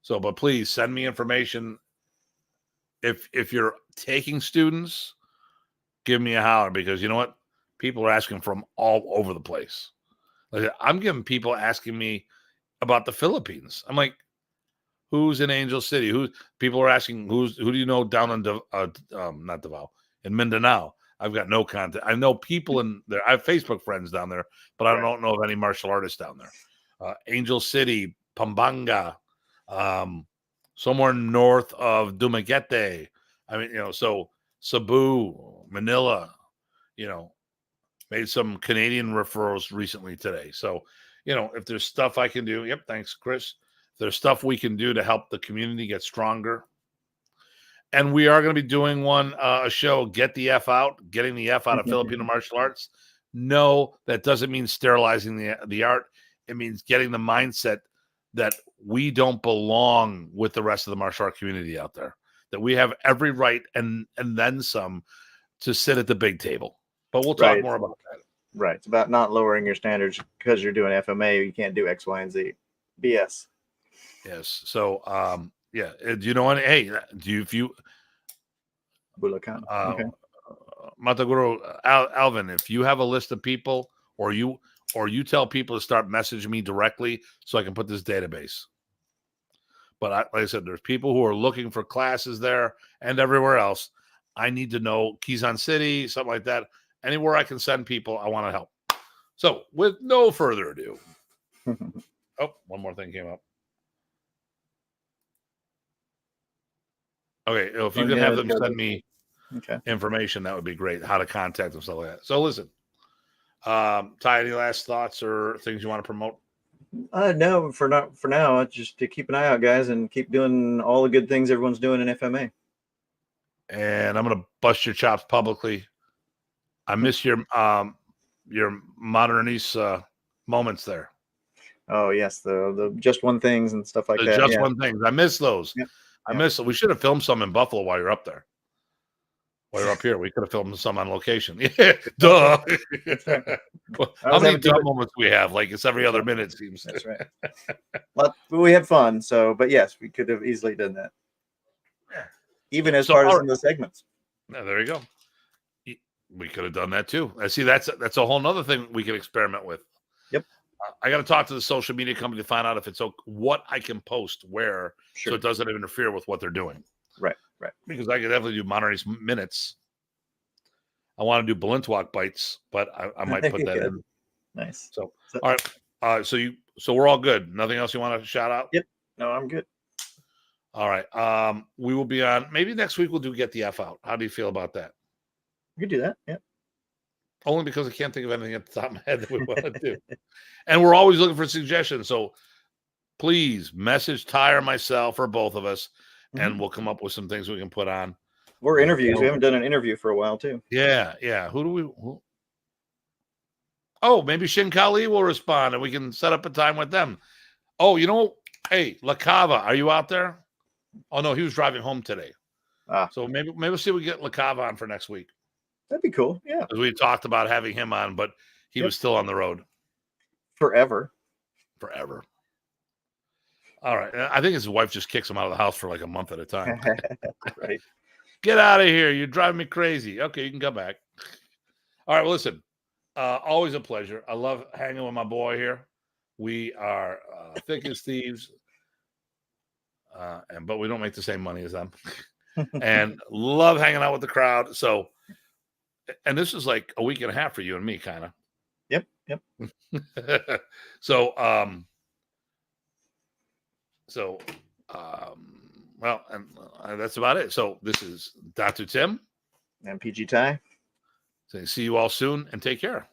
A: So, but please send me information. If you're taking students, give me a holler, because you know what? People are asking from all over the place. Like, I'm getting people asking me about the Philippines. I'm like, who's in Angel City? People are asking who do you know down in not Davao, in Mindanao? I've got no contact. I know people in there. I have Facebook friends down there, but I don't know of any martial artists down there. Angel City, Pampanga, somewhere north of Dumaguete. I mean, so Cebu, Manila, made some Canadian referrals recently today. So, if there's stuff I can do, thanks, Chris. If there's stuff we can do to help the community get stronger. And we are going to be doing a show, Get the F Out, getting the F out of Filipino martial arts. No, that doesn't mean sterilizing the art. It means getting the mindset that we don't belong with the rest of the martial art community out there, that we have every right and then some to sit at the big table. But we'll talk more about that.
B: Right. It's about not lowering your standards because you're doing FMA. You can't do X, Y, and Z. BS.
A: Yes. So, do you know any? Hey, if you
B: Bulacan. Okay.
A: Mataguro, Alvin, if you have a list of people, or you tell people to start messaging me directly so I can put this database. But like I said, there's people who are looking for classes there and everywhere else. I need to know Quezon City, something like that. Anywhere I can send people, I want to help. So with no further ado. Oh, one more thing came up. Okay, if you can have them send me information, that would be great. How to contact them, stuff like that. So listen, Ty, any last thoughts or things you want to promote?
B: No, for now, just to keep an eye out, guys, and keep doing all the good things everyone's doing in FMA.
A: And I'm gonna bust your chops publicly. I miss your Modern Arnis moments there.
B: Oh yes, the just one things and stuff like that.
A: Just one things. I miss those.
B: Yep.
A: I miss it. We should have filmed some in Buffalo while you're up there. While you're up here, we could have filmed some on location. Yeah, duh. Well, how many dumb moments we have? Like it's every other minute, it seems.
B: That's right. But we had fun. So, but yes, we could have easily done that.
A: Yeah.
B: Even as far as in the segments.
A: Yeah, there you go. We could have done that too. I see. That's a whole nother thing we can experiment with.
B: Yep.
A: I got to talk to the social media company to find out if it's what I can post where, so it doesn't interfere with what they're doing.
B: Right.
A: Because I could definitely do Modern Arnis minutes. I want to do Balintwalk bites, but I might put that in.
B: Nice.
A: So all right. So we're all good. Nothing else you want to shout out?
B: Yep. No, I'm good.
A: All right. We will be on. Maybe next week we'll do Get the F Out. How do you feel about that?
B: You can do that. Yeah.
A: Only because I can't think of anything at the top of my head that we want to do. And we're always looking for suggestions. So please message Ty or myself or both of us, and we'll come up with some things we can put on.
B: Or interviews. We haven't done an interview for a while, too.
A: Yeah. Who? Oh, maybe Shin Kali will respond, and we can set up a time with them. Oh, hey, La Cava, are you out there? Oh, no, he was driving home today. So maybe we'll see if we get La Cava on for next week.
B: That'd be cool. Yeah.
A: Because we talked about having him on, but he was still on the road.
B: Forever.
A: All right. I think his wife just kicks him out of the house for like a month at a time.
B: Right.
A: Get out of here. You're driving me crazy. Okay, you can come back. All right. Well, listen, always a pleasure. I love hanging with my boy here. We are thick as thieves. but we don't make the same money as them. And love hanging out with the crowd. So, and this is like a week and a half for you and me, kind of.
B: Yep.
A: So, well, and that's about it. So this is Datu Tim
B: And PG Ty.
A: saying, see you all soon and take care.